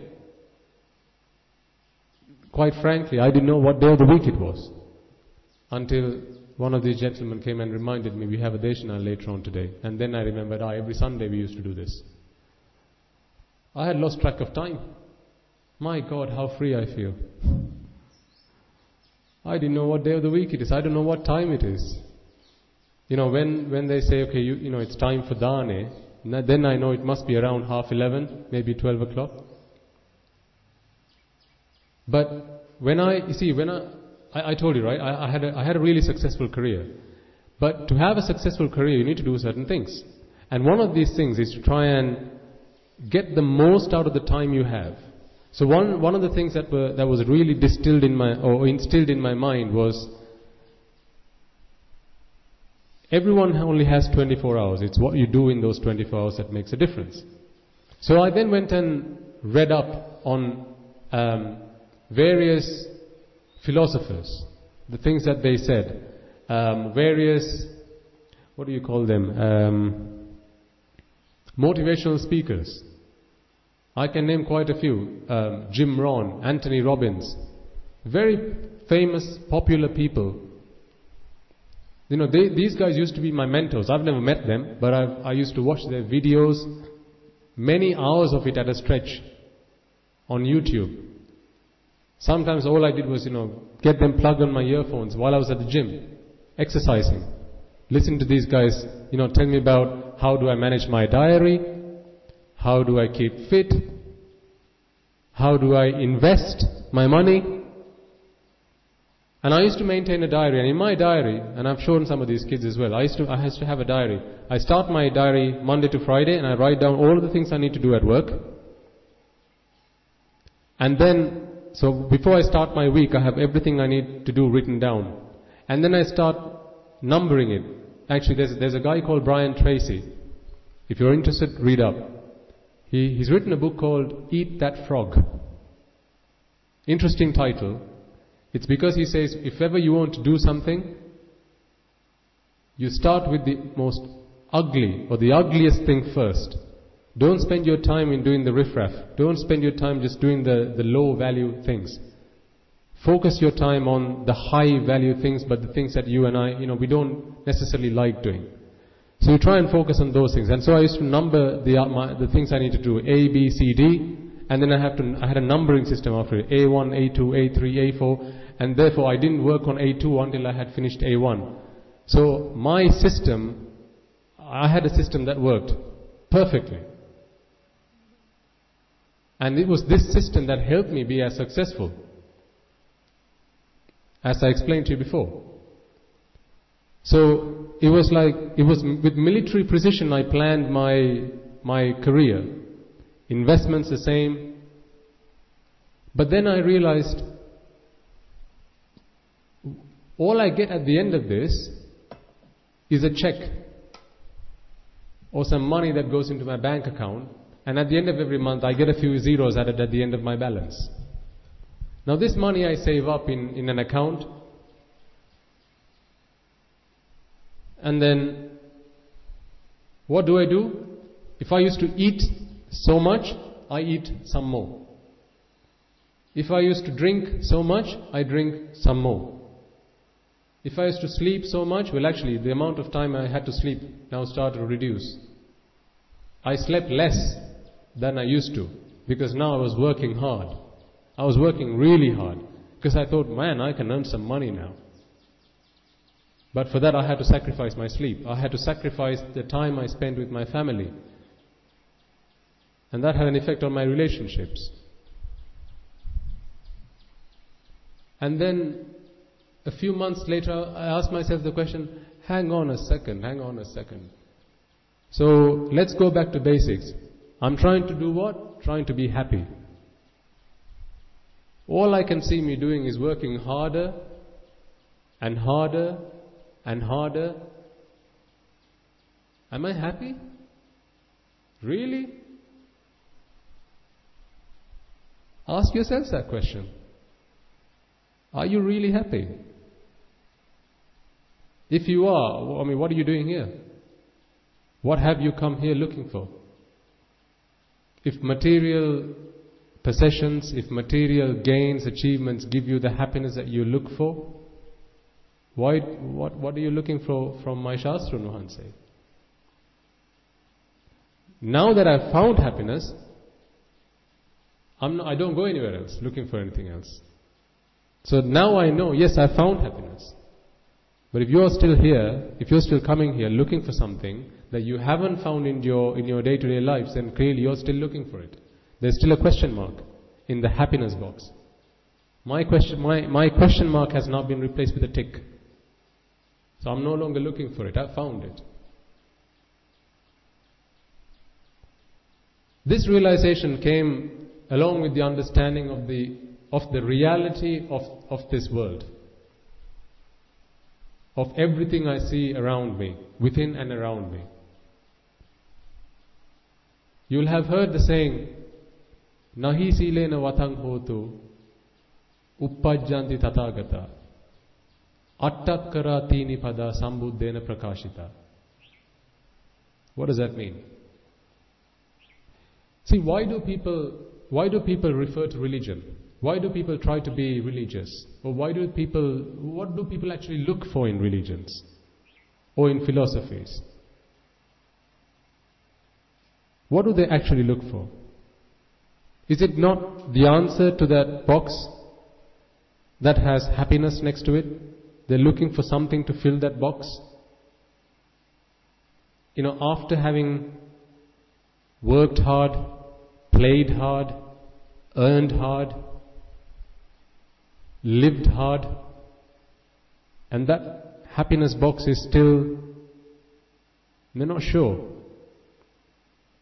Quite frankly, I didn't know what day of the week it was until one of these gentlemen came and reminded me we have a Deshana later on today. And then I remembered, every Sunday we used to do this. I had lost track of time. My God, how free I feel. I didn't know what day of the week it is. I don't know what time it is. When they say, okay, it's time for Dane, then I know it must be around 11:30, maybe 12 o'clock. But I told you, right, I had a really successful career. But to have a successful career, you need to do certain things. And one of these things is to try and get the most out of the time you have. So one of the things that was really instilled in my mind was, everyone only has 24 hours. It's what you do in those 24 hours that makes a difference. So I then went and read up on various philosophers, the things that they said, various, what do you call them, motivational speakers. I can name quite a few. Jim Rohn, Anthony Robbins, very famous, popular people. These guys used to be my mentors. I've never met them, but I used to watch their videos, many hours of it at a stretch, on YouTube. Sometimes all I did was, get them plugged on my earphones while I was at the gym, exercising. Listen to these guys, tell me about how do I manage my diary, how do I keep fit, how do I invest my money. And I used to maintain a diary, and in my diary, and I've shown some of these kids as well, I used to have a diary. I start my diary Monday to Friday, and I write down all of the things I need to do at work. And then, so before I start my week, I have everything I need to do written down. And then I start numbering it. Actually, there's a guy called Brian Tracy. If you're interested, read up. He's written a book called Eat That Frog. Interesting title. It's because he says, if ever you want to do something, you start with the most ugly or the ugliest thing first. Don't spend your time in doing the riffraff. Don't spend your time just doing the low value things. Focus your time on the high value things, but the things that you and I, we don't necessarily like doing. So you try and focus on those things. And so I used to number the things I need to do, A, B, C, D, and then I had a numbering system after it, A1, A2, A3, A4, and therefore I didn't work on A2 until I had finished A1. So my system, I had a system that worked perfectly. And it was this system that helped me be as successful, as I explained to you before. So it was with military precision I planned my career. Investments the same. But then I realized all I get at the end of this is a check or some money that goes into my bank account, and at the end of every month I get a few zeros added at the end of my balance. Now this money I save up in an account, and then what do? If I used to eat so much, I eat some more. If I used to drink so much, I drink some more. If I used to sleep so much, well actually the amount of time I had to sleep now started to reduce. I slept less than I used to, because now I was working hard. I was working really hard, because I thought, man, I can earn some money now. But for that I had to sacrifice my sleep. I had to sacrifice the time I spent with my family. And that had an effect on my relationships. And then a few months later I asked myself the question, hang on a second. So let's go back to basics. I'm trying to do what? Trying to be happy. All I can see me doing is working harder and harder and harder. Am I happy? Really? Ask yourselves that question. Are you really happy? If you are, what are you doing here? What have you come here looking for? If material possessions, if material gains, achievements give you the happiness that you look for, what are you looking for from my Shastra, Nuhan say? Now that I've found happiness, I don't go anywhere else looking for anything else. So now I know, yes, I found happiness. But if you're still here, if you're still coming here looking for something that you haven't found in your day-to-day lives, then clearly you're still looking for it. There's still a question mark in the happiness box. My question mark has now been replaced with a tick. So I'm no longer looking for it. I found it. This realization came along with the understanding of the reality of this world, of everything I see around me, within and around me. You'll have heard the saying, Nahi silena vatang hotu uppajjanti tathagata attakkara tini pada sambuddhena prakashita. What does that mean? See, why do people refer to religion? Why do people try to be religious? Or what do people actually look for in religions or in philosophies? What do they actually look for? Is it not the answer to that box that has happiness next to it? They're looking for something to fill that box. After having worked hard, played hard, earned hard, lived hard, and that happiness box is still, they're not sure.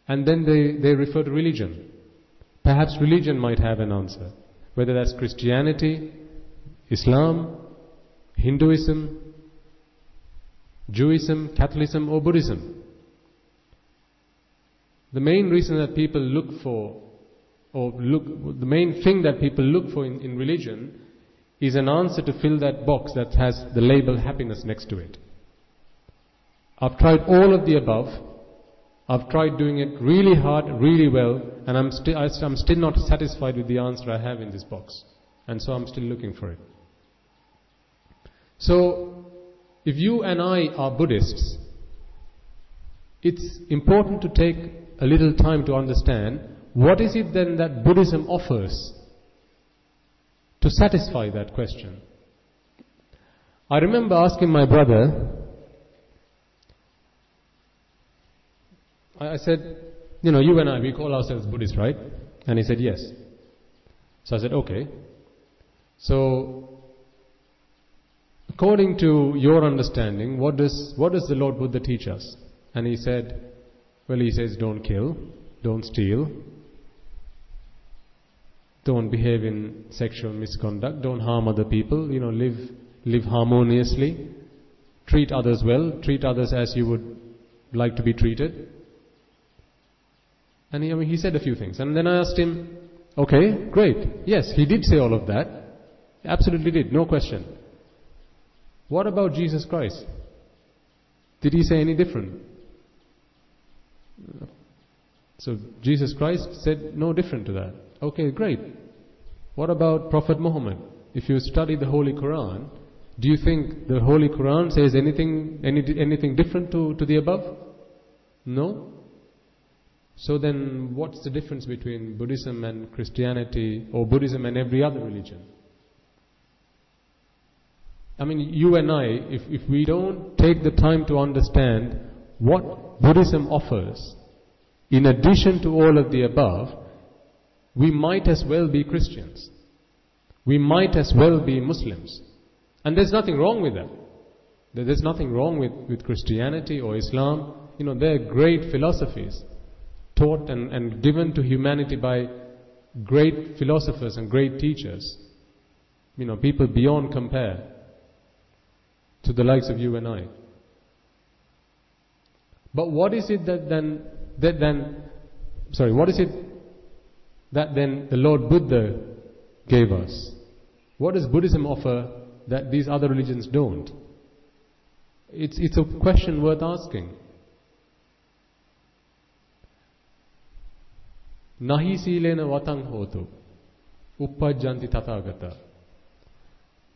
And then they refer to religion. Perhaps religion might have an answer, whether that's Christianity, Islam, Hinduism, Judaism, Catholicism, or Buddhism. The main reason that people look for, the main thing that people look for in religion is an answer to fill that box that has the label happiness next to it. I've tried all of the above. I've tried doing it really hard, really well, and I'm still not satisfied with the answer I have in this box. And so I'm still looking for it. So, if you and I are Buddhists, it's important to take a little time to understand what is it then that Buddhism offers to satisfy that question. I remember asking my brother, I said, you and I, we call ourselves Buddhists, right? And he said, yes. So I said, okay. So, according to your understanding, what does the Lord Buddha teach us? And he said, he says, don't kill, don't steal, don't behave in sexual misconduct, don't harm other people, live harmoniously, treat others well, treat others as you would like to be treated. And he said a few things. And then I asked him, okay, great. Yes, he did say all of that. Absolutely did, no question. What about Jesus Christ? Did he say any different? So Jesus Christ said no different to that. Okay, great. What about Prophet Muhammad? If you study the Holy Quran, do you think the Holy Quran says anything different to the above? No? So then what's the difference between Buddhism and Christianity, or Buddhism and every other religion? I mean, you and I, if we don't take the time to understand what Buddhism offers, in addition to all of the above, we might as well be Christians. We might as well be Muslims. And there's nothing wrong with that. There's nothing wrong with Christianity or Islam. They're great philosophies, taught and given to humanity by great philosophers and great teachers. People beyond compare to the likes of you and I. But what is it that then the Lord Buddha gave us? What does Buddhism offer that these other religions don't? It's a question worth asking. Nahi silena vatang hotu uppajjanti tathagata.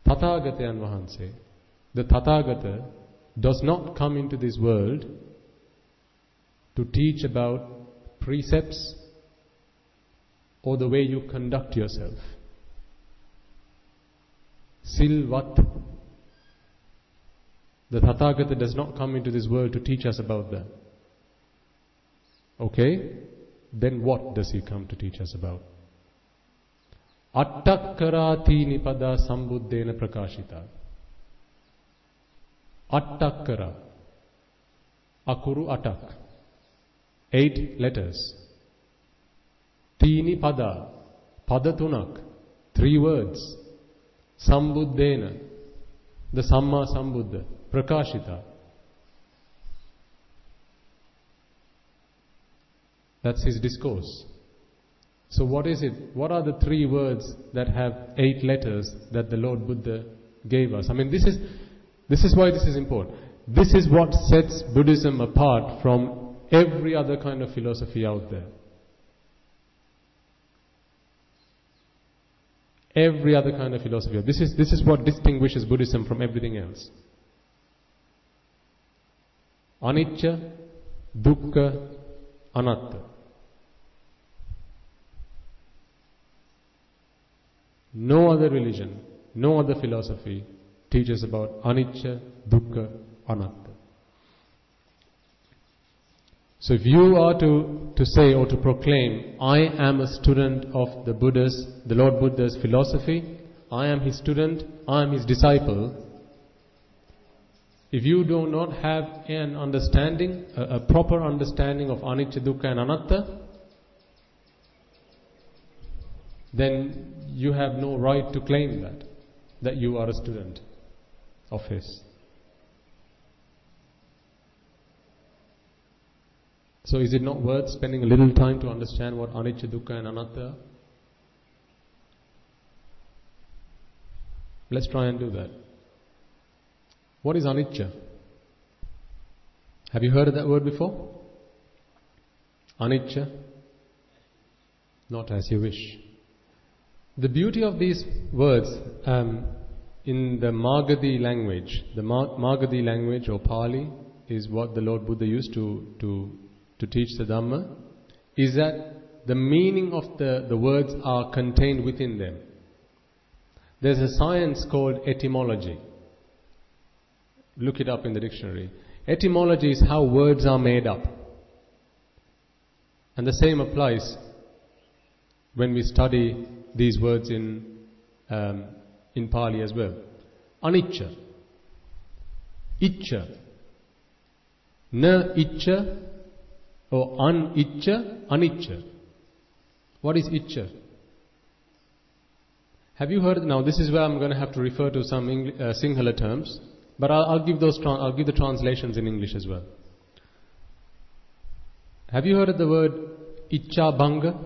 Tathagatayan vahanse. The Tathagata does not come into this world to teach about precepts or the way you conduct yourself. Silvat. The Tathagata does not come into this world to teach us about that. Okay? Then what does he come to teach us about? Attakkara nipada sambuddhena prakashita. Attakkara. Akuru atak. 8 letters. Tini pada. Pada tunak. 3 words. Sambuddhena. The Samma Sambuddha. Prakashita. That's his discourse. So what is it? What are the 3 words that have 8 letters that the Lord Buddha gave us? I mean, this is why this is important. This is what sets Buddhism apart from every other kind of philosophy out there. Every other kind of philosophy. This is what distinguishes Buddhism from everything else. Anichcha, Dukkha, Anaththa. No other religion, no other philosophy teaches about Anichcha, Dukkha, Anaththa. So if you are to say or to proclaim, I am a student of the Lord Buddha's philosophy, I am his student, I am his disciple, if you do not have an understanding, a proper understanding of Anicca, Dukkha and Anaththa, then you have no right to claim that you are a student of his. So is it not worth spending a little time to understand what Anicca, Dukkha and Anaththa are? Let's try and do that. What is Anicca? Have you heard of that word before? Anichcha, not as you wish. The beauty of these words in the Magadhi language, the Magadhi language or Pali is what the Lord Buddha used to teach the Dhamma, is that the meaning of the words are contained within them. There's a science called etymology. Look it up in the dictionary. Etymology is how words are made up. And the same applies when we study these words in Pali as well. Anichcha, Ichcha, na Ichcha or Anichcha, Anichcha. What is Ichcha? Have you heard? Now this is where I'm going to have to refer to some Sinhala terms, but I'll give the translations in English as well. Have you heard of the word Ichcha banga?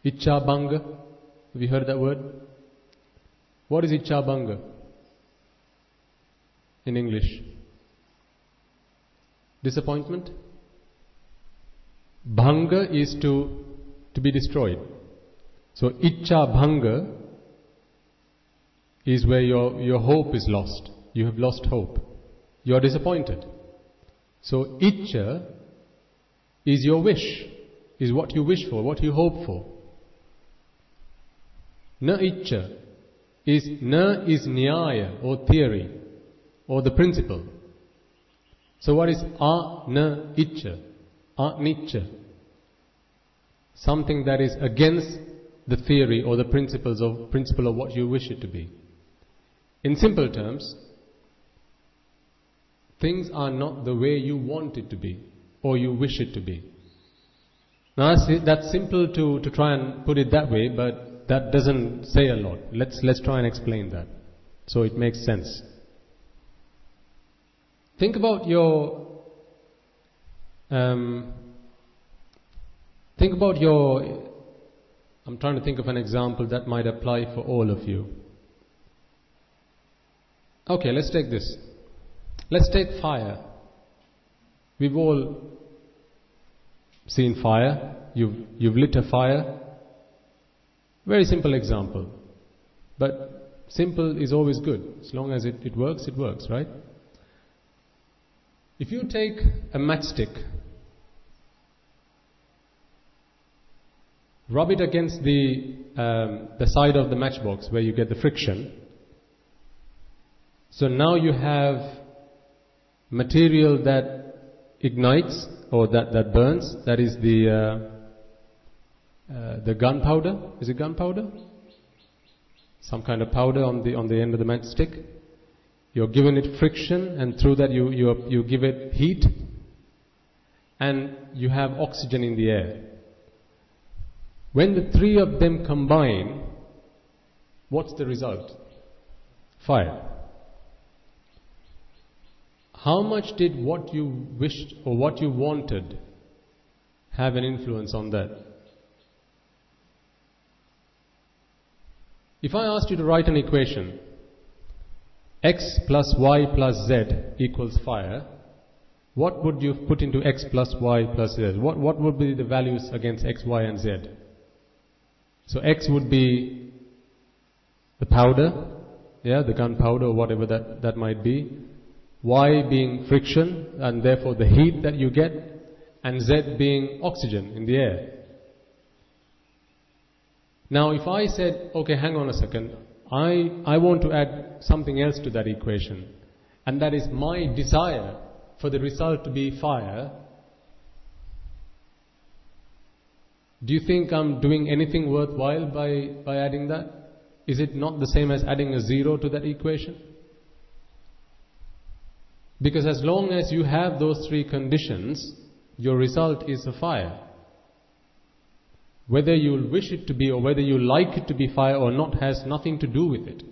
Ichcha banga. Have you heard that word? What is Ichcha banga in English? Disappointment? Bhanga is to be destroyed. So Ichcha bhanga is where your hope is lost. You have lost hope. You are disappointed. So Ichcha is your wish, is what you wish for, what you hope for. Na Ichcha is nyaya or theory or the principle. So what is na Ichcha? Anichcha. Something that is against the theory or the principle of what you wish it to be. In simple terms, things are not the way you want it to be or you wish it to be. Now that's simple to try and put it that way, but that doesn't say a lot. Let's try and explain that so it makes sense. Think about I'm trying to think of an example that might apply for all of you. Okay, let's take this. Let's take fire. We've all seen fire. You've lit a fire. Very simple example. But simple is always good. As long as it works, right? If you take a matchstick, rub it against the side of the matchbox where you get the friction. So now you have material that ignites or that burns. That is the gunpowder. Is it gunpowder? Some kind of powder on the end of the matchstick. You're giving it friction, and through that you give it heat, and you have oxygen in the air. When the three of them combine, what's the result? Fire. How much did what you wished or what you wanted have an influence on that? If I asked you to write an equation, x plus y plus z equals fire, what would you put into x plus y plus z? What would be the values against x, y and z? So x would be the powder, the gunpowder or whatever that might be. Y being friction and therefore the heat that you get, and Z being oxygen in the air. Now if I said, okay, hang on a second, I want to add something else to that equation, and that is my desire for the result to be fire. Do you think I'm doing anything worthwhile by adding that? Is it not the same as adding a zero to that equation? Because as long as you have those three conditions, your result is a fire. Whether you wish it to be or whether you like it to be fire or not has nothing to do with it.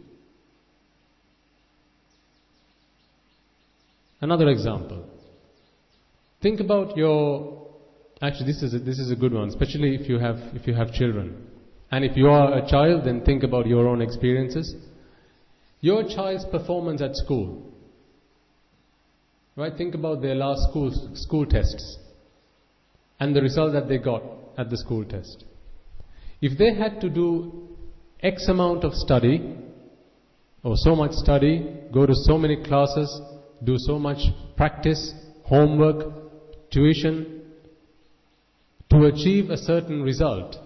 Another example. Think about actually this is a good one, especially if you have children. And if you are a child, then think about your own experiences. Your child's performance at school. Right? Think about their last school tests and the result that they got at the school test. If they had to do X amount of study, or so much study, go to so many classes, do so much practice, homework, tuition, to achieve a certain result,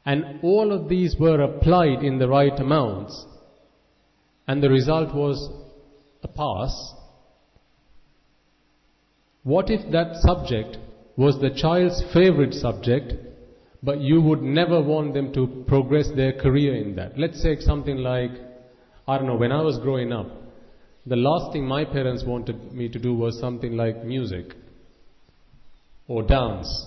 and all of these were applied in the right amounts, and the result was a pass, what if that subject was the child's favorite subject, but you would never want them to progress their career in that? Let's say something like, I don't know, when I was growing up, the last thing my parents wanted me to do was something like music or dance.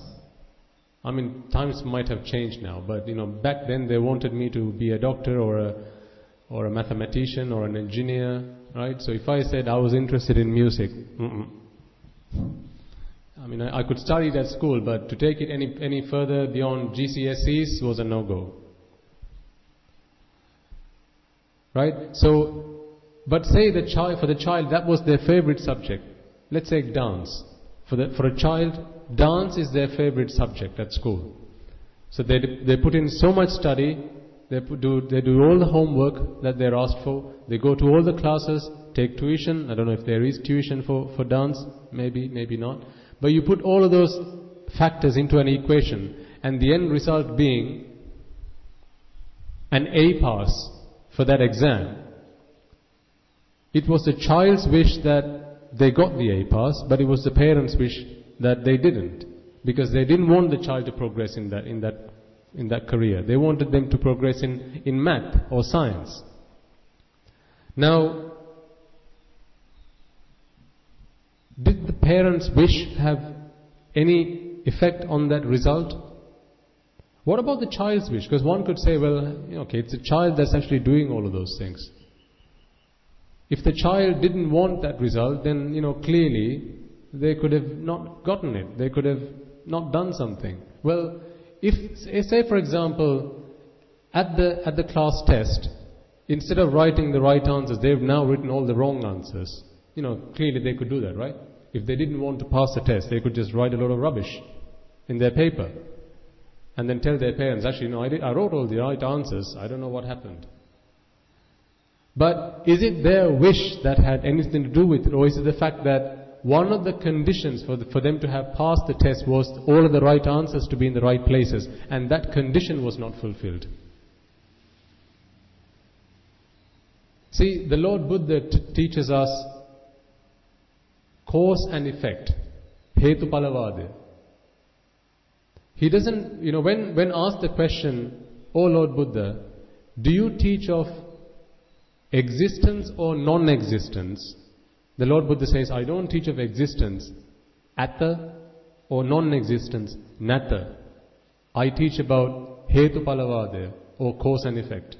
I mean, times might have changed now, but back then they wanted me to be a doctor or a mathematician or an engineer, right? So if I said I was interested in music, I mean, I could study it at school, but to take it any further beyond GCSEs was a no-go. Right? So, but say for the child that was their favorite subject. Let's say dance. For a child, dance is their favorite subject at school. So they put in so much study, they do all the homework that they're asked for, they go to all the classes, take tuition. I don't know if there is tuition for dance, maybe not. But you put all of those factors into an equation, and the end result being an A pass for that exam. It was the child's wish that they got the A pass, but it was the parents' wish that they didn't, because they didn't want the child to progress in that career. They wanted them to progress in math or science. Now, did the parents' wish have any effect on that result? What about the child's wish? Because one could say, well, okay, it's a child that's actually doing all of those things. If the child didn't want that result, then, clearly they could have not gotten it. They could have not done something. Well, say for example, at the class test, instead of writing the right answers, they've now written all the wrong answers. Clearly they could do that, right? If they didn't want to pass the test, they could just write a lot of rubbish in their paper and then tell their parents, actually, I wrote all the right answers, I don't know what happened. But is it their wish that had anything to do with it, or is it the fact that one of the conditions for them to have passed the test was all of the right answers to be in the right places, and that condition was not fulfilled? See, the Lord Buddha teaches us cause and effect, hetupalawada. He doesn't, when asked the question, "O Lord Buddha, do you teach of existence or non-existence?" The Lord Buddha says, I don't teach of existence, atta, or non-existence, natta. I teach about hetupalawada, or cause and effect.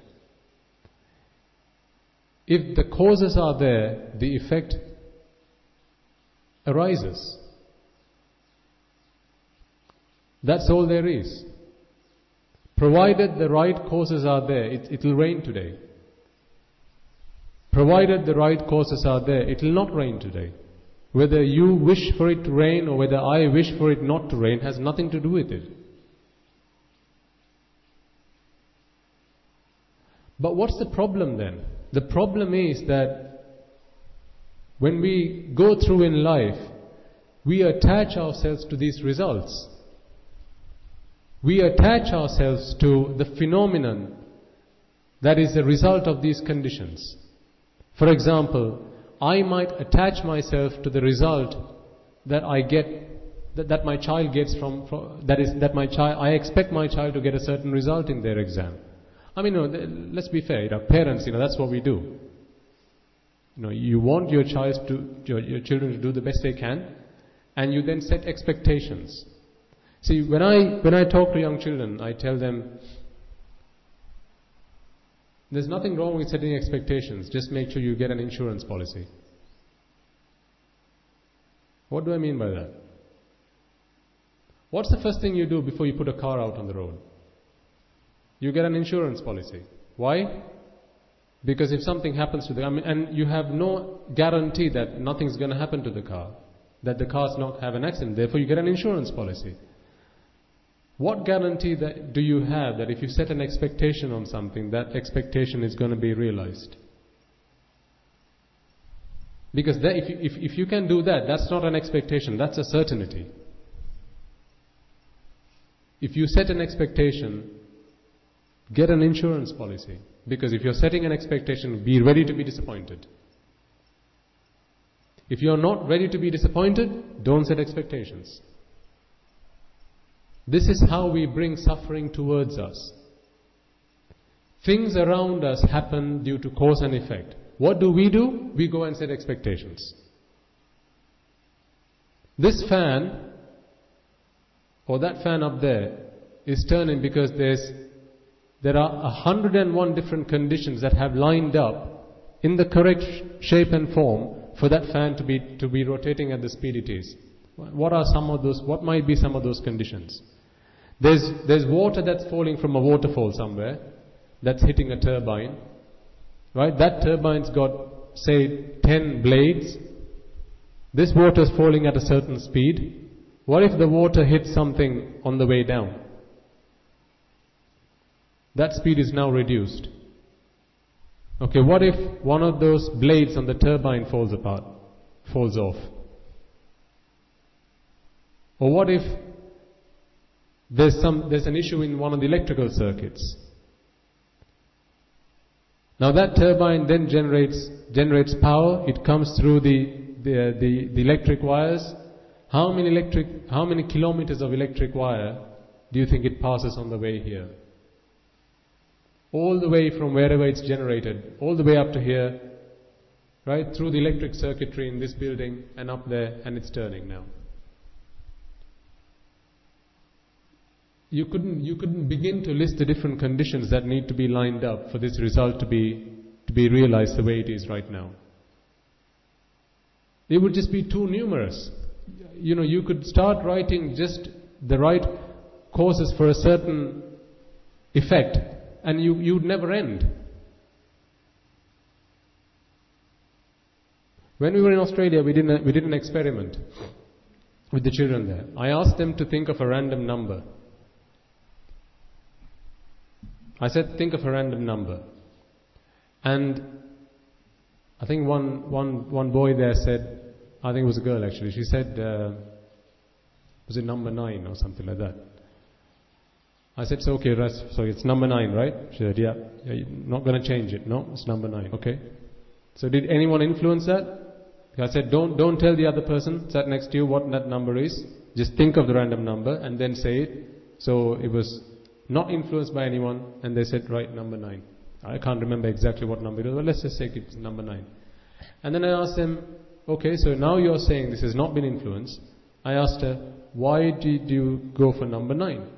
If the causes are there, the effect arises. That's all there is. Provided the right causes are there, it will rain today. Provided the right causes are there, it will not rain today. Whether you wish for it to rain or whether I wish for it not to rain has nothing to do with it. But what's the problem then? The problem is that when we go through in life, we attach ourselves to these results. We attach ourselves to the phenomenon that is the result of these conditions. For example, I might attach myself to the result that I get, that my child gets I expect my child to get a certain result in their exam. I mean, let's be fair, parents, that's what we do. You want your children to do the best they can, and you then set expectations. See, when I talk to young children, I tell them, there's nothing wrong with setting expectations, just make sure you get an insurance policy. What do I mean by that? What's the first thing you do before you put a car out on the road? You get an insurance policy. Why? Because if something happens to the car, and you have no guarantee that nothing's going to happen to the car, that the car's not have an accident, therefore you get an insurance policy. What guarantee do you have that if you set an expectation on something, that expectation is going to be realized? Because if you can do that, that's not an expectation, that's a certainty. If you set an expectation, get an insurance policy. Because if you're setting an expectation, be ready to be disappointed. If you're not ready to be disappointed, don't set expectations. This is how we bring suffering towards us. Things around us happen due to cause and effect. What do? We go and set expectations. This fan, or that fan up there, is turning because there are 101 different conditions that have lined up in the correct shape and form for that fan to be rotating at the speed it is. What are some of those? What might be some of those conditions? There's water that's falling from a waterfall somewhere, that's hitting a turbine, right? That turbine's got, say, 10 blades. This water's falling at a certain speed. What if the water hits something on the way down? That speed is now reduced. Okay, what if one of those blades on the turbine falls off? Or what if there's an issue in one of the electrical circuits? Now that turbine then generates power. It comes through the electric wires. How many kilometers of electric wire do you think it passes on the way here? All the way from wherever it's generated, all the way up to here, right, through the electric circuitry in this building and up there, and it's turning now. You couldn't begin to list the different conditions that need to be lined up for this result to be realized the way it is right now. It would just be too numerous. You could start writing just the right causes for a certain effect, and you'd never end. When we were in Australia, we did an experiment with the children there. I asked them to think of a random number. I said, think of a random number. And I think one boy there said, I think it was a girl actually, she said, was it number 9 or something like that? I said, so okay, so it's number 9, right? She said, yeah, you're not going to change it. No, it's number 9. Okay. So did anyone influence that? I said, don't tell the other person sat next to you what that number is. Just think of the random number and then say it. So it was not influenced by anyone, and they said, right, number 9. I can't remember exactly what number it was, but let's just say it's number 9. And then I asked them, okay, so now you're saying this has not been influenced. I asked her, why did you go for number 9?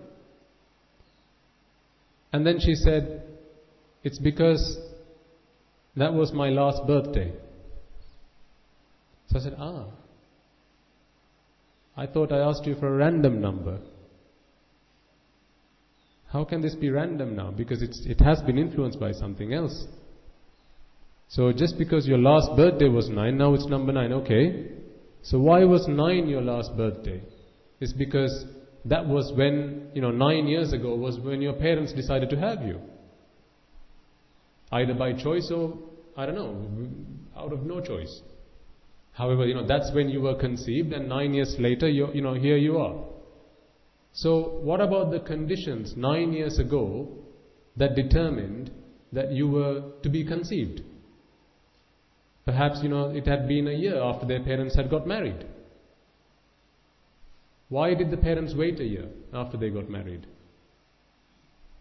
And then she said, it's because that was my last birthday. So I said, I thought I asked you for a random number. How can this be random now? Because it has been influenced by something else. So just because your last birthday was 9, now it's number 9, okay. So why was 9 your last birthday? It's because that was when, 9 years ago was when your parents decided to have you. Either by choice or, I don't know, out of no choice. However, that's when you were conceived, and 9 years later, here you are. So what about the conditions 9 years ago that determined that you were to be conceived? Perhaps, it had been a year after their parents had got married. Why did the parents wait a year after they got married?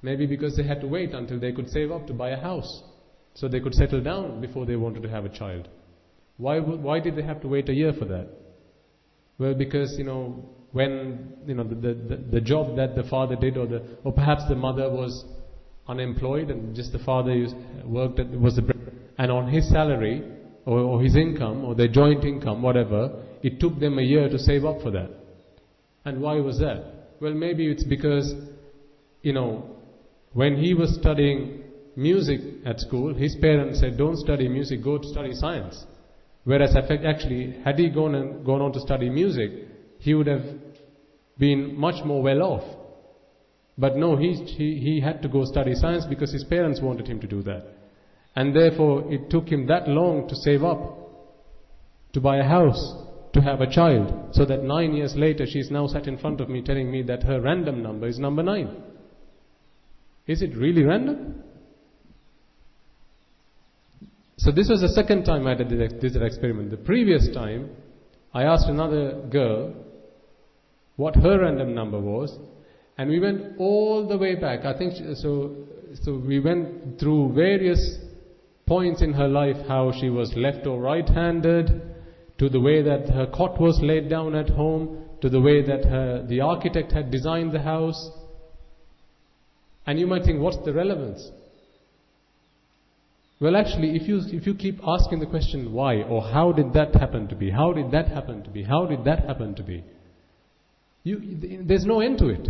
Maybe because they had to wait until they could save up to buy a house, so they could settle down before they wanted to have a child. Why did they have to wait a year for that? Well, because, when, the job that the father did, or perhaps the mother was unemployed and just the father worked and on his salary, or his income, or their joint income, whatever, it took them a year to save up for that. And why was that? Well, maybe it's because, when he was studying music at school, his parents said, don't study music, go to study science. Whereas actually, had he gone on to study music, he would have been much more well off. But no, he had to go study science because his parents wanted him to do that. And therefore, it took him that long to save up, to buy a house, to have a child, so that 9 years later, she's now sat in front of me telling me that her random number is number 9. Is it really random? So this was the second time I did this experiment. The previous time, I asked another girl what her random number was, and we went all the way back. I think so we went through various points in her life, how she was left or right-handed, to the way that her cot was laid down at home, to the way that the architect had designed the house. And you might think, what's the relevance? Well, actually, if you keep asking the question why, or how did that happen to be, how did that happen to be, how did that happen to be, there's no end to it.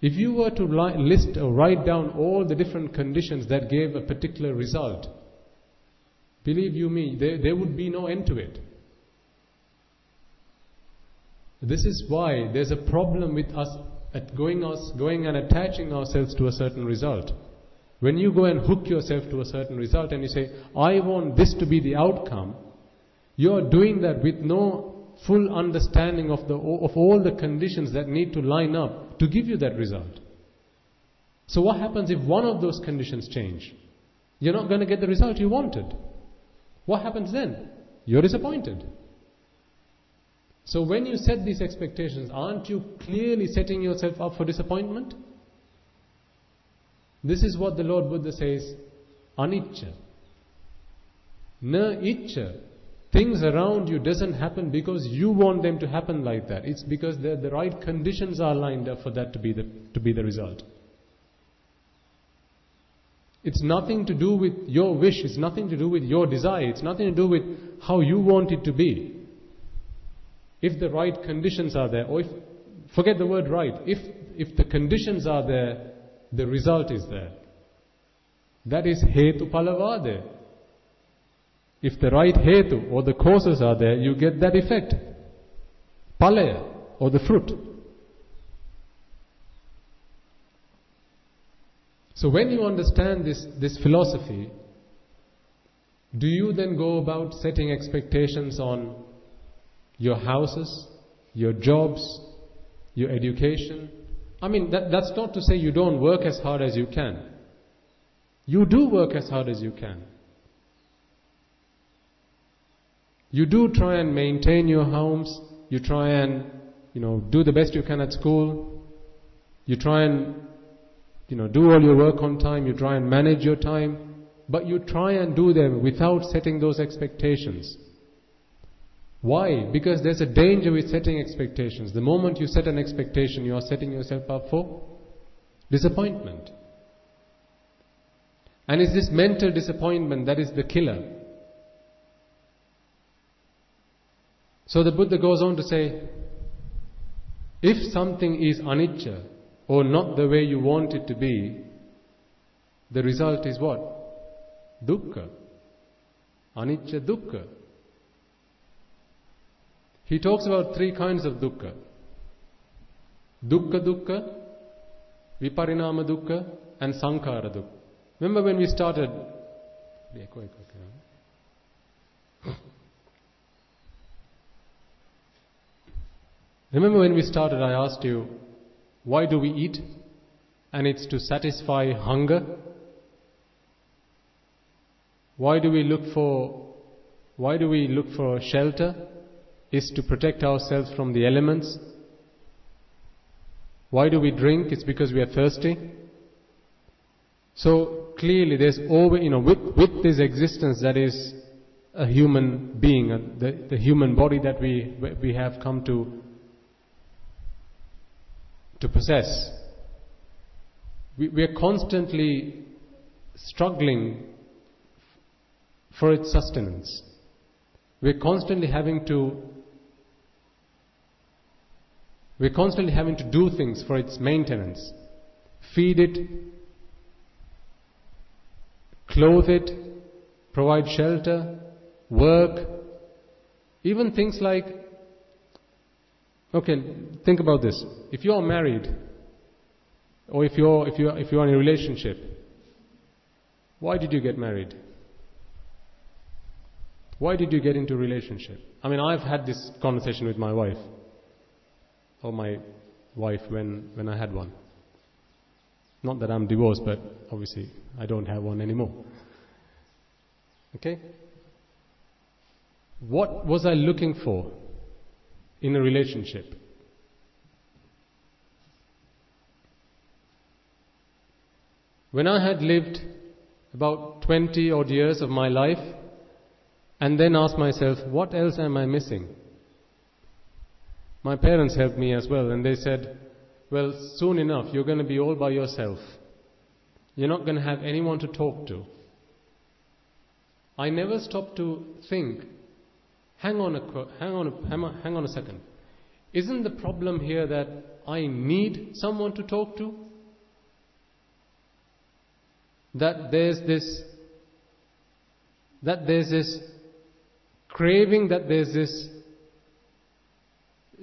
If you were to list or write down all the different conditions that gave a particular result, believe you me, there would be no end to it. This is why there's a problem with us at going and attaching ourselves to a certain result. When you go and hook yourself to a certain result and you say, I want this to be the outcome, you're doing that with no full understanding of all the conditions that need to line up to give you that result. So what happens if one of those conditions change? You're not going to get the result you wanted. What happens then? You're disappointed. So when you set these expectations, aren't you clearly setting yourself up for disappointment? This is what the Lord Buddha says, Anichcha. Na Ichcha. Things around you doesn't happen because you want them to happen like that. It's because the right conditions are lined up for that to be the result. It's nothing to do with your wish. It's nothing to do with your desire. It's nothing to do with how you want it to be. If the right conditions are there, or forget the word right, if the conditions are there, the result is there. That is hetu palavade. If the right hetu or the causes are there, you get that effect. Palaya, or the fruit. So when you understand this philosophy, do you then go about setting expectations on your houses, your jobs, your education? I mean, that's not to say you don't work as hard as you can. You do work as hard as you can. You do try and maintain your homes. You try and, do the best you can at school. You try and, do all your work on time. You try and manage your time. But you try and do them without setting those expectations. Why? Because there's a danger with setting expectations. The moment you set an expectation, you are setting yourself up for disappointment. And it's this mental disappointment that is the killer. So the Buddha goes on to say, if something is Anichcha, or not the way you want it to be, the result is what? Dukkha. Anichcha dukkha. He talks about 3 kinds of dukkha. Dukkha dukkha, viparinama dukkha, and sankhara dukkha. Remember when we started... Remember when we started, I asked you, why do we eat? And it's to satisfy hunger. Why do we look for shelter? Is to protect ourselves from the elements. Why do we drink? It's because we are thirsty. So clearly there's always, with this existence that is a human being, the human body that we have come to possess, we are constantly struggling for its sustenance. We're constantly having to do things for its maintenance. Feed it, clothe it, provide shelter, work, even things like, okay, think about this. If you are married, or if you are in a relationship, why did you get married? Why did you get into a relationship? I mean, I've had this conversation with my wife, or my wife when I had one. Not that I'm divorced, but obviously I don't have one anymore. Okay? What was I looking for in a relationship? When I had lived about 20 odd years of my life, and then asked myself, what else am I missing? My parents helped me as well, and they said, well, soon enough you're going to be all by yourself. You're not going to have anyone to talk to. I never stopped to think, hang on a second. Isn't the problem here that I need someone to talk to? That there's this craving, that there's this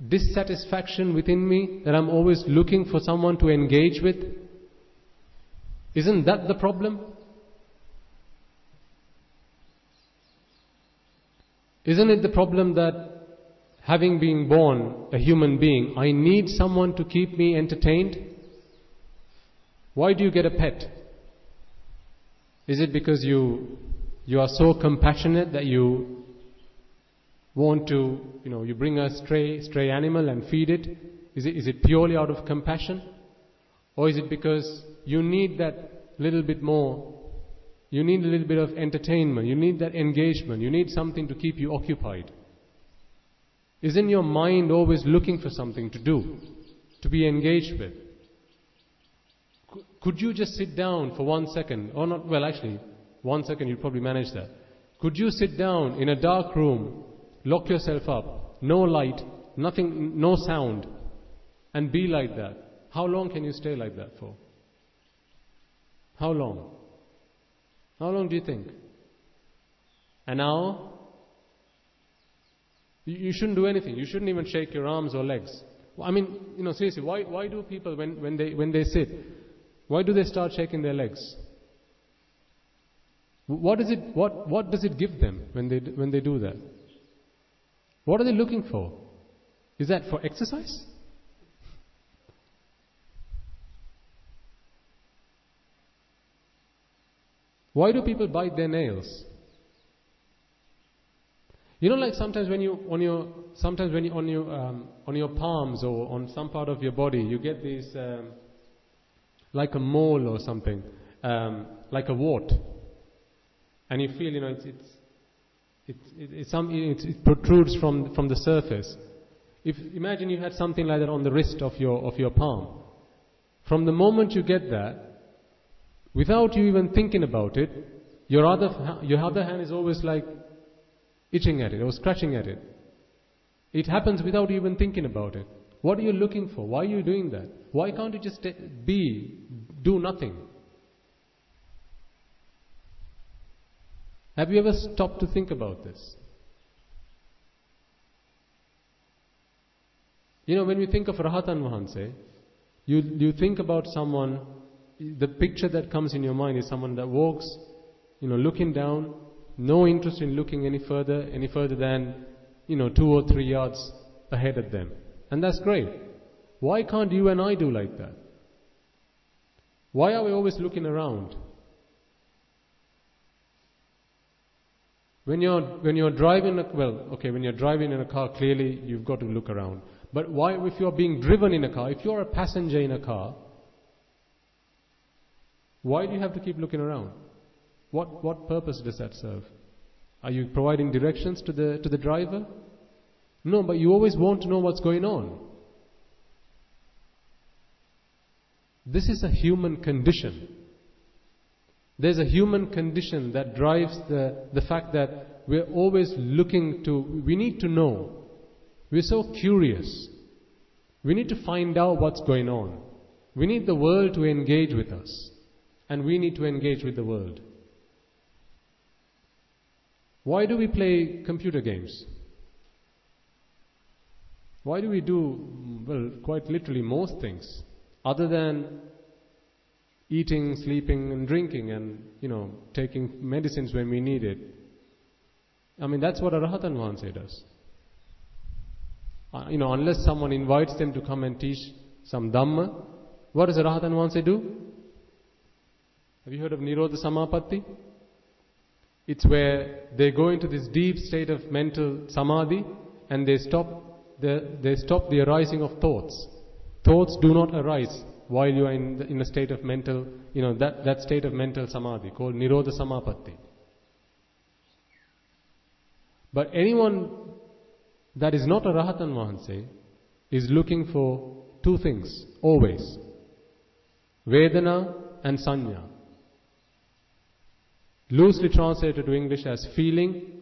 dissatisfaction within me, that I'm always looking for someone to engage with? Isn't that the problem? Isn't it the problem that having been born a human being, I need someone to keep me entertained? Why do you get a pet? Is it because you are so compassionate that you want to, you bring a stray animal and feed it? Is it purely out of compassion? Or is it because you need that little bit more, you need a little bit of entertainment, you need that engagement, you need something to keep you occupied? Isn't your mind always looking for something to do, to be engaged with? Could you just sit down for 1 second, or not, well actually, 1 second you'd probably manage that. Could you sit down in a dark room, lock yourself up, no light, nothing, no sound, and be like that? How long can you stay like that for? How long? How long do you think? An hour? You shouldn't do anything. You shouldn't even shake your arms or legs. I mean, seriously, why do people when they sit, why do they start shaking their legs? What does it give them when they do that? What are they looking for? Is that for exercise? Why do people bite their nails? Like sometimes when you on your palms or on some part of your body, you get these like a mole or something, like a wart, and you feel it protrudes from the surface. Imagine you had something like that on the wrist of your palm. From the moment you get that, without you even thinking about it, your other hand is always like itching at it or scratching at it. It happens without even thinking about it. What are you looking for? Why are you doing that? Why can't you just do nothing? Have you ever stopped to think about this? When we think of Rahatan Vahanse, you think about someone, the picture that comes in your mind is someone that walks, looking down, no interest in looking any further than, 2 or 3 yards ahead of them. And that's great. Why can't you and I do like that? Why are we always looking around? When you're driving in a car, clearly you've got to look around. But why, if you're being driven in a car, if you're a passenger in a car, why do you have to keep looking around? What purpose does that serve? Are you providing directions to the driver? No, but you always want to know what's going on. This is a human condition. There's a human condition that drives the fact that we're always we need to know. We're so curious. We need to find out what's going on. We need the world to engage with us. And we need to engage with the world. Why do we play computer games? Why do we do, well, quite literally most things, other than eating, sleeping and drinking and, taking medicines when we need it? I mean, that's what a Rahatan Vahanse does. Unless someone invites them to come and teach some Dhamma, what does a Rahatan Vahanse do? Have you heard of Nirodha Samapatti? It's where they go into this deep state of mental samadhi and they stop the arising of thoughts. Thoughts do not arise while you are in a state of mental, that state of mental samadhi called Nirodha Samapatti. But anyone that is not a Rahatan Vahanse is looking for two things, always. Vedana and Sanya. Loosely translated to English as feeling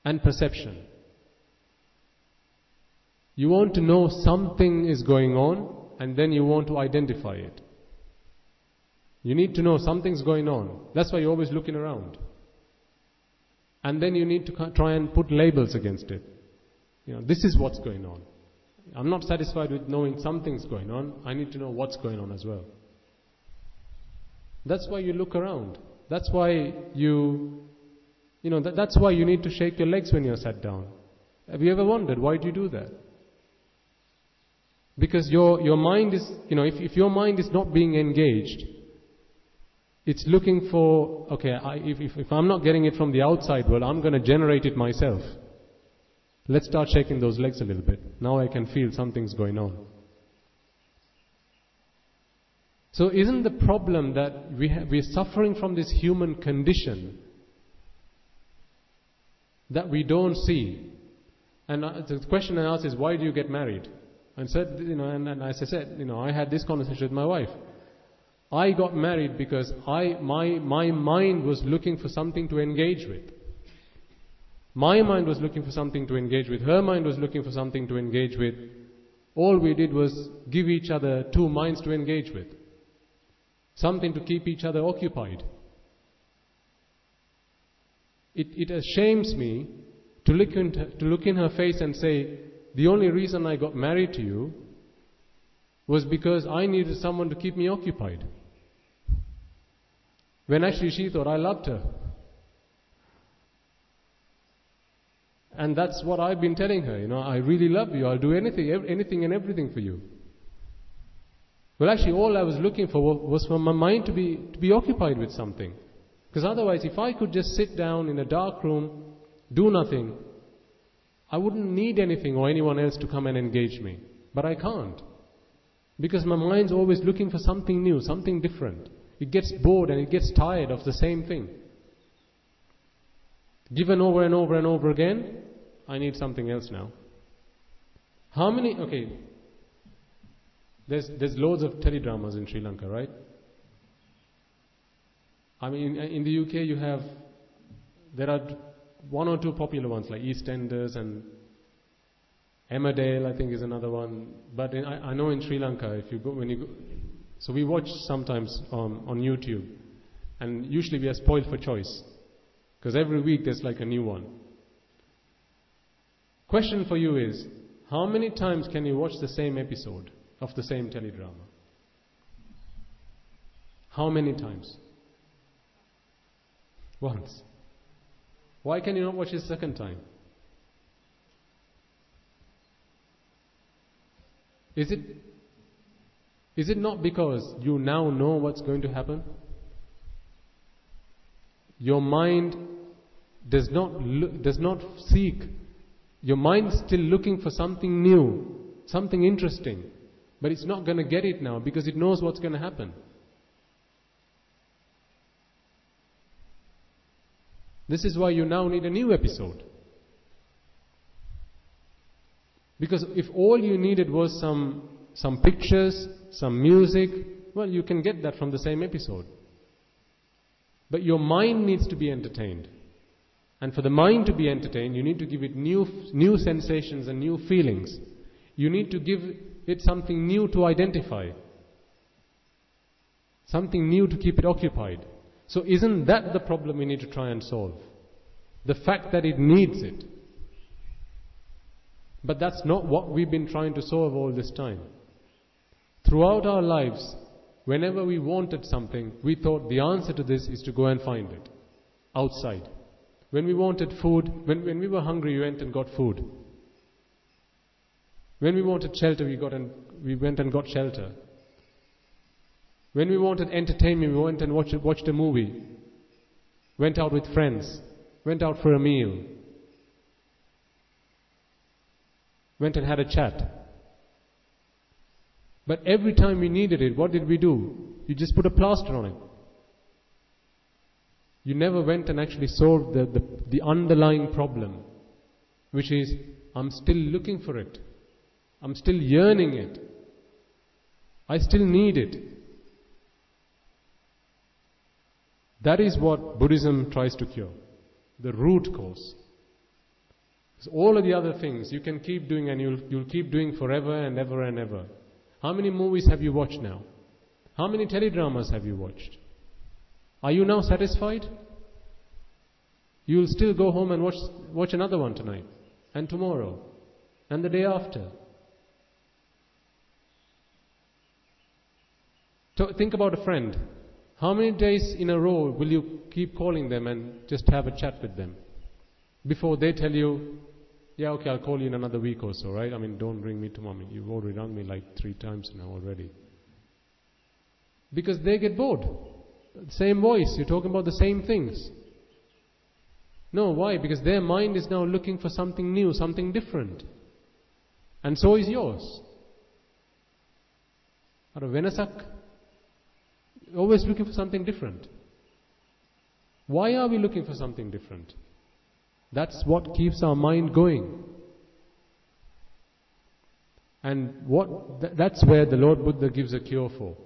and perception. You want to know something is going on and then you want to identify it. You need to know something's going on. That's why you're always looking around. And then you need to try and put labels against it. This is what's going on. I'm not satisfied with knowing something's going on. I need to know what's going on as well. That's why you look around. That's why that's why you need to shake your legs when you're sat down. Have you ever wondered why do you do that? Because your mind is, if your mind is not being engaged, it's looking for, okay, if I'm not getting it from the outside world, I'm going to generate it myself. Let's start shaking those legs a little bit. Now I can feel something's going on. So isn't the problem that we're suffering from this human condition that we don't see? And the question I asked is, why do you get married? And said, and as I said, I had this conversation with my wife. I got married because my mind was looking for something to engage with. My mind was looking for something to engage with. Her mind was looking for something to engage with. All we did was give each other two minds to engage with. Something to keep each other occupied. It ashames me to look in her face and say, the only reason I got married to you was because I needed someone to keep me occupied. When actually she thought I loved her. And that's what I've been telling her, I really love you, I'll do anything and everything for you. Well, actually all I was looking for was for my mind to be occupied with something. Because otherwise, if I could just sit down in a dark room, do nothing, I wouldn't need anything or anyone else to come and engage me. But I can't. Because my mind's always looking for something new, something different. It gets bored and it gets tired of the same thing. Given over and over and over again, I need something else now. There's loads of teledramas in Sri Lanka, right? I mean, in the UK there are one or two popular ones like EastEnders and Emmerdale, I think is another one. But I know in Sri Lanka, so we watch sometimes on YouTube, and usually we are spoiled for choice, because every week there's like a new one. Question for you is, how many times can you watch the same episode of the same teledrama? How many times? Once. Why can you not watch it a second time? Is it not because you now know what's going to happen? Your mind does not seek. Your mind is still looking for something new, something interesting. But it's not going to get it now because it knows what's going to happen. This is why you now need a new episode. Because if all you needed was some pictures, some music, well, you can get that from the same episode. But your mind needs to be entertained. And for the mind to be entertained, you need to give it new sensations and new feelings. You need to give it something new to identify. Something new to keep it occupied. So isn't that the problem we need to try and solve? The fact that it needs it. But that's not what we've been trying to solve all this time. Throughout our lives, whenever we wanted something, we thought the answer to this is to go and find it outside. When we wanted food, when we were hungry, we went and got food. When we wanted shelter, we went and got shelter. When we wanted entertainment, we went and watched a movie. Went out with friends. Went out for a meal. Went and had a chat. But every time we needed it, what did we do? You just put a plaster on it. You never went and actually solved the underlying problem, which is, I'm still looking for it. I'm still yearning it. I still need it. That is what Buddhism tries to cure. The root cause. So all of the other things you can keep doing, and you'll keep doing forever and ever and ever. How many movies have you watched now? How many teledramas have you watched? Are you now satisfied? You'll still go home and watch another one tonight, and tomorrow, and the day after. So think about a friend. How many days in a row will you keep calling them and just have a chat with them before they tell you, yeah, okay, I'll call you in another week or so, right? I mean, don't ring me tomorrow. You've already rung me like 3 times now already. Because they get bored. Same voice, you're talking about the same things. No, why? Because their mind is now looking for something new, something different. And so is yours. Venasak. Always looking for something different. Why are we looking for something different? That's what keeps our mind going. And that's where the Lord Buddha gives a cure for.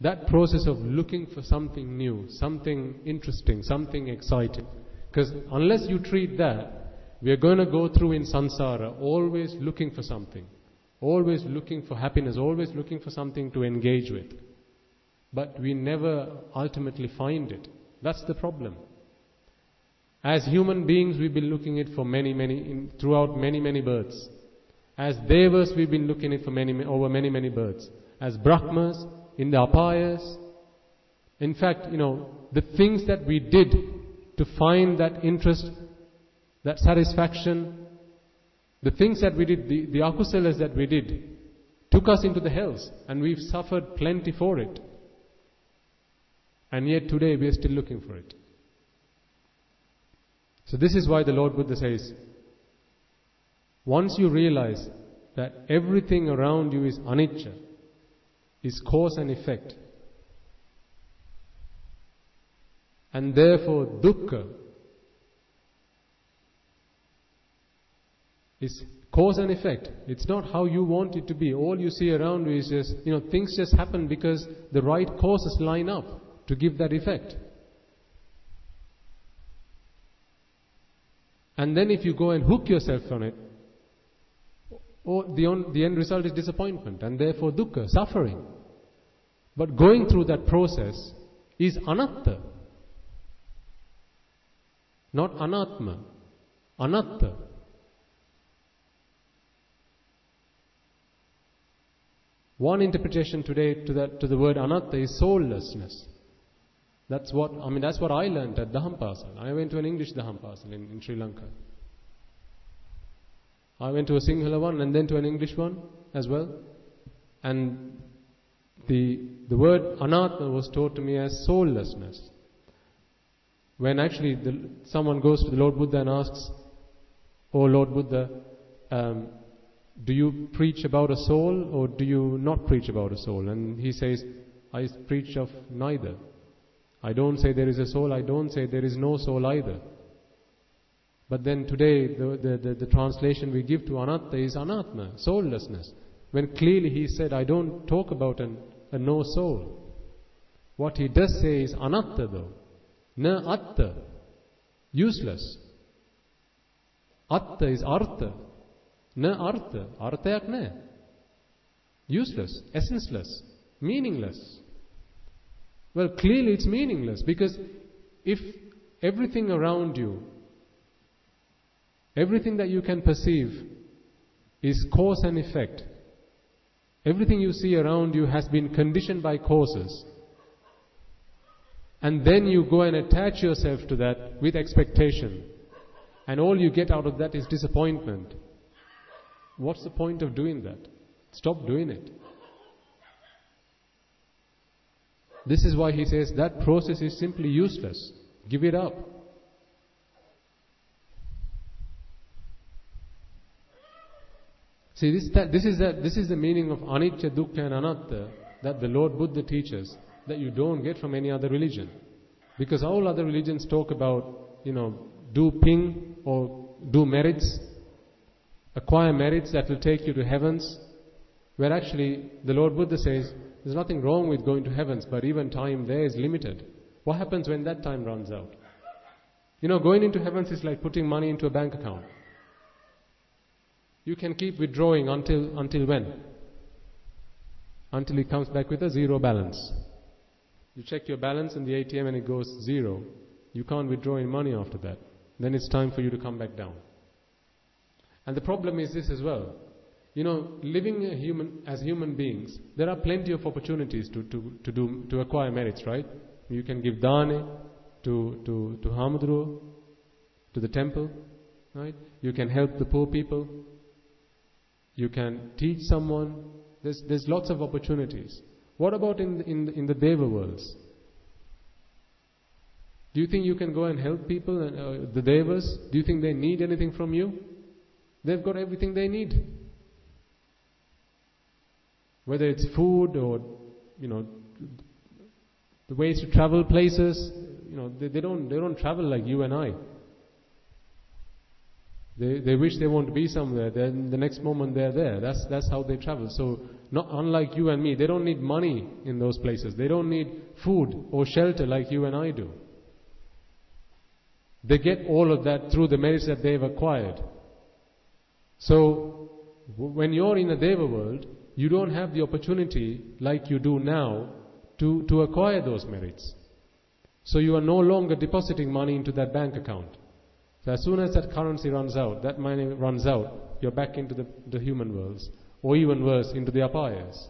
That process of looking for something new, something interesting, something exciting. Because unless you treat that, we are going to go through in samsara always looking for something. Always looking for happiness, always looking for something to engage with. But we never ultimately find it. That's the problem. As human beings, we've been looking it for throughout many births. As Devas, we've been looking it for over many births. As Brahmas, in the apayas. In fact, the things that we did to find that interest, that satisfaction, the things that we did, the akusalas that we did, took us into the hells, and we've suffered plenty for it. And yet today we are still looking for it. So this is why the Lord Buddha says, once you realize that everything around you is Anichcha, is cause and effect, and therefore dukkha is cause and effect. It's not how you want it to be. All you see around you is just, things just happen because the right causes line up to give that effect. And then if you go and hook yourself on it, the end result is disappointment, and therefore dukkha, suffering. But going through that process is anaththa, not anatma. Anaththa. One interpretation today to the word anaththa is soullessness. That's what I learned at Dhampasal. I went to an English Dhampasal in Sri Lanka. I went to a Sinhala one and then to an English one as well. And the word anatma was taught to me as soullessness. When actually someone goes to the Lord Buddha and asks, "Oh Lord Buddha, do you preach about a soul or do you not preach about a soul?" And he says, "I preach of neither. I don't say there is a soul, I don't say there is no soul either." But then today, the translation we give to anatta is anatma, soullessness. When clearly he said, I don't talk about a no soul. What he does say is anatta though. Na atta, useless. Atta is artha. Na artha, arthayak na. Useless, essenceless, meaningless. Well, clearly it's meaningless, because if everything around you, everything that you can perceive is cause and effect, everything you see around you has been conditioned by causes, and then you go and attach yourself to that with expectation, and all you get out of that is disappointment, what's the point of doing that? Stop doing it. This is why he says that process is simply useless. Give it up. See, this is the meaning of Anichcha, Dukkha and Anaththa that the Lord Buddha teaches, that you don't get from any other religion. Because all other religions talk about, do ping or do merits, acquire merits that will take you to heavens, where actually the Lord Buddha says there's nothing wrong with going to heavens, but even time there is limited. What happens when that time runs out? Going into heavens is like putting money into a bank account. You can keep withdrawing until when? Until it comes back with a zero balance. You check your balance in the ATM and it goes zero. You can't withdraw any money after that. Then it's time for you to come back down. And the problem is this as well. Living as human beings, there are plenty of opportunities to acquire merits, right? You can give dane to Hamudru, to the temple, right? You can help the poor people. You can teach someone. There's lots of opportunities. What about in the Deva worlds? Do you think you can go and help people, the Devas? Do you think they need anything from you? They've got everything they need. Whether it's food or, the ways to travel places, they don't travel like you and I. They wish they want to be somewhere, then the next moment they're there. That's how they travel. So, not unlike you and me, they don't need money in those places. They don't need food or shelter like you and I do. They get all of that through the merits that they've acquired. So, when you're in a Deva world, you don't have the opportunity like you do now to acquire those merits. So you are no longer depositing money into that bank account. So as soon as that currency runs out, that money runs out, you're back into the human worlds, or even worse, into the apayas.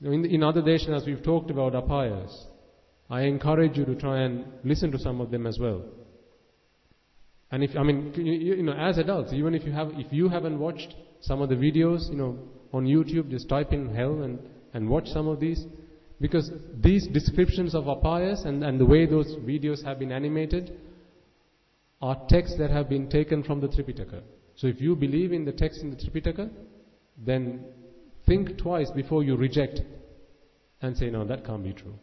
In other deshanas we've talked about apayas. I encourage you to try and listen to some of them as well. And as adults, even if you haven't watched some of the videos, on YouTube, just type in hell and watch some of these, because these descriptions of apayas and the way those videos have been animated are texts that have been taken from the Tripitaka. So if you believe in the text in the Tripitaka, then think twice before you reject and say, no, that can't be true.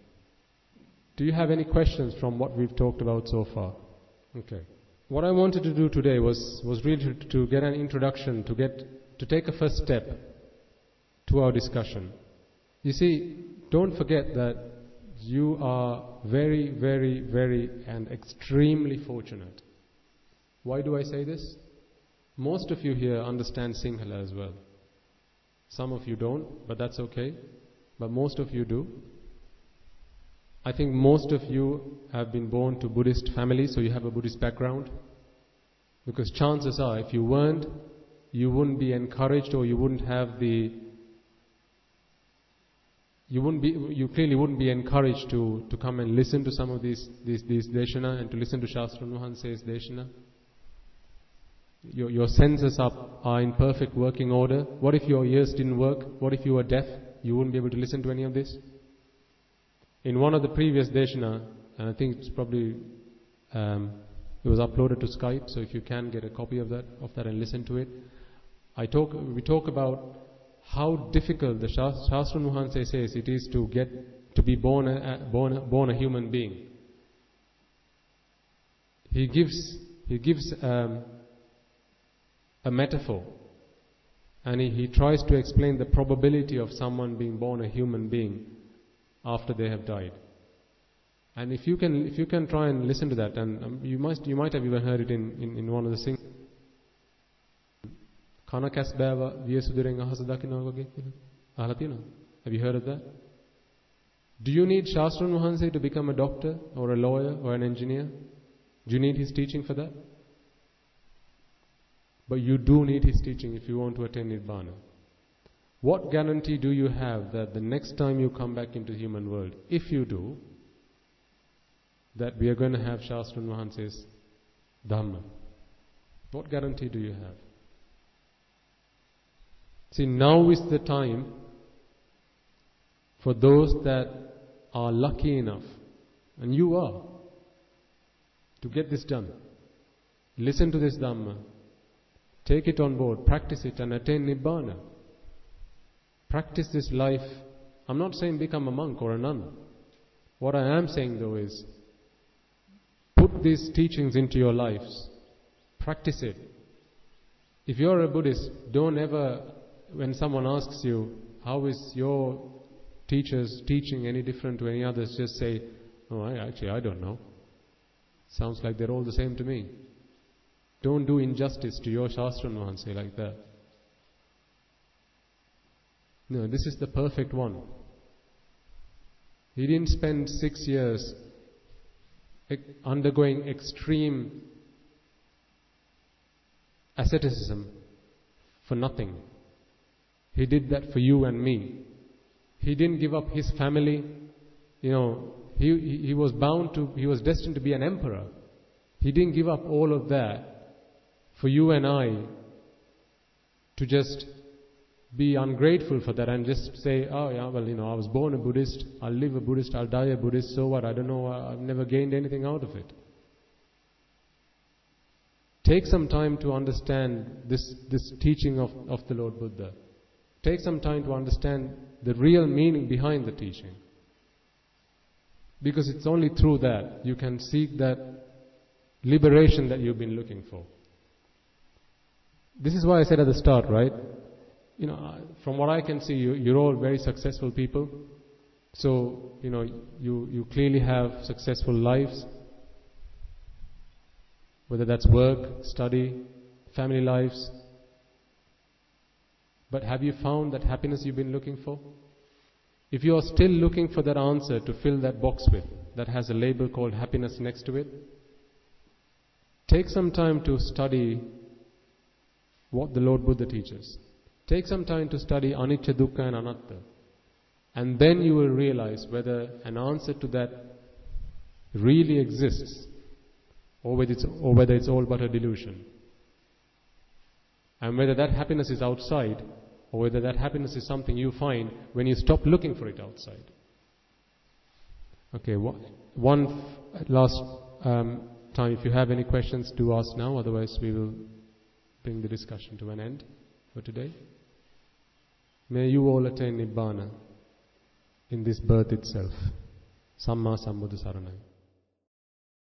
Do you have any questions from what we've talked about so far? Okay. What I wanted to do today was really to get an introduction, to take a first step to our discussion. You see, don't forget that you are very, very, very and extremely fortunate. Why do I say this? Most of you here understand Sinhala as well. Some of you don't, but that's okay. But most of you do. I think most of you have been born to Buddhist families, so you have a Buddhist background. Because chances are, if you weren't, you wouldn't be encouraged, or you wouldn't have the... You clearly wouldn't be encouraged to come and listen to some of these deshana and to listen to Shastra Nuhanse's deshana. Your senses are in perfect working order. What if your ears didn't work? What if you were deaf? You wouldn't be able to listen to any of this? In one of the previous deshana, and I think it's probably it was uploaded to Skype, so if you can get a copy of that and listen to it, we talk about how difficult the Shastra Nuhanse says it is to be born a human being. He gives a metaphor, and he tries to explain the probability of someone being born a human being after they have died. And if you can try and listen to that, and you might have even heard it in one of the sing. Kanakas bava viesudiren ahasa dakina wage. Have you heard of that? Do you need Shastra Mahanse to become a doctor or a lawyer or an engineer? Do you need his teaching for that? But you do need his teaching if you want to attain Nibbana. What guarantee do you have that the next time you come back into the human world, if you do, that we are going to have Shastra Mahanse's Dhamma? What guarantee do you have? See, now is the time for those that are lucky enough, and you are, to get this done. Listen to this Dhamma, take it on board, practice it and attain Nibbana. Practice this life. I'm not saying become a monk or a nun. What I am saying though is, put these teachings into your lives. Practice it. If you're a Buddhist, don't ever, when someone asks you, how is your teacher's teaching any different to any others, just say, oh, I don't know. Sounds like they're all the same to me. Don't do injustice to your Shastra Mahanse like that. No, this is the perfect one. He didn't spend 6 years undergoing extreme asceticism for nothing. He did that for you and me. He didn't give up his family. He was destined to be an emperor. He didn't give up all of that for you and I to just be ungrateful for that and just say, oh yeah, well, I was born a Buddhist, I'll live a Buddhist, I'll die a Buddhist, so what, I don't know, I've never gained anything out of it. Take some time to understand this teaching of the Lord Buddha. Take some time to understand the real meaning behind the teaching. Because it's only through that you can seek that liberation that you've been looking for. This is why I said at the start, right? From what I can see, you're all very successful people. So, you clearly have successful lives. Whether that's work, study, family lives. But have you found that happiness you've been looking for? If you are still looking for that answer to fill that box with, that has a label called happiness next to it, take some time to study what the Lord Buddha teaches. Take some time to study Anichcha, Dukkha and Anaththa. And then you will realize whether an answer to that really exists or whether it's all but a delusion. And whether that happiness is outside or whether that happiness is something you find when you stop looking for it outside. Okay, one last time, if you have any questions, do ask now, otherwise we will bring the discussion to an end for today. May you all attain Nibbana in this birth itself. Samma Sambuddha Saranai.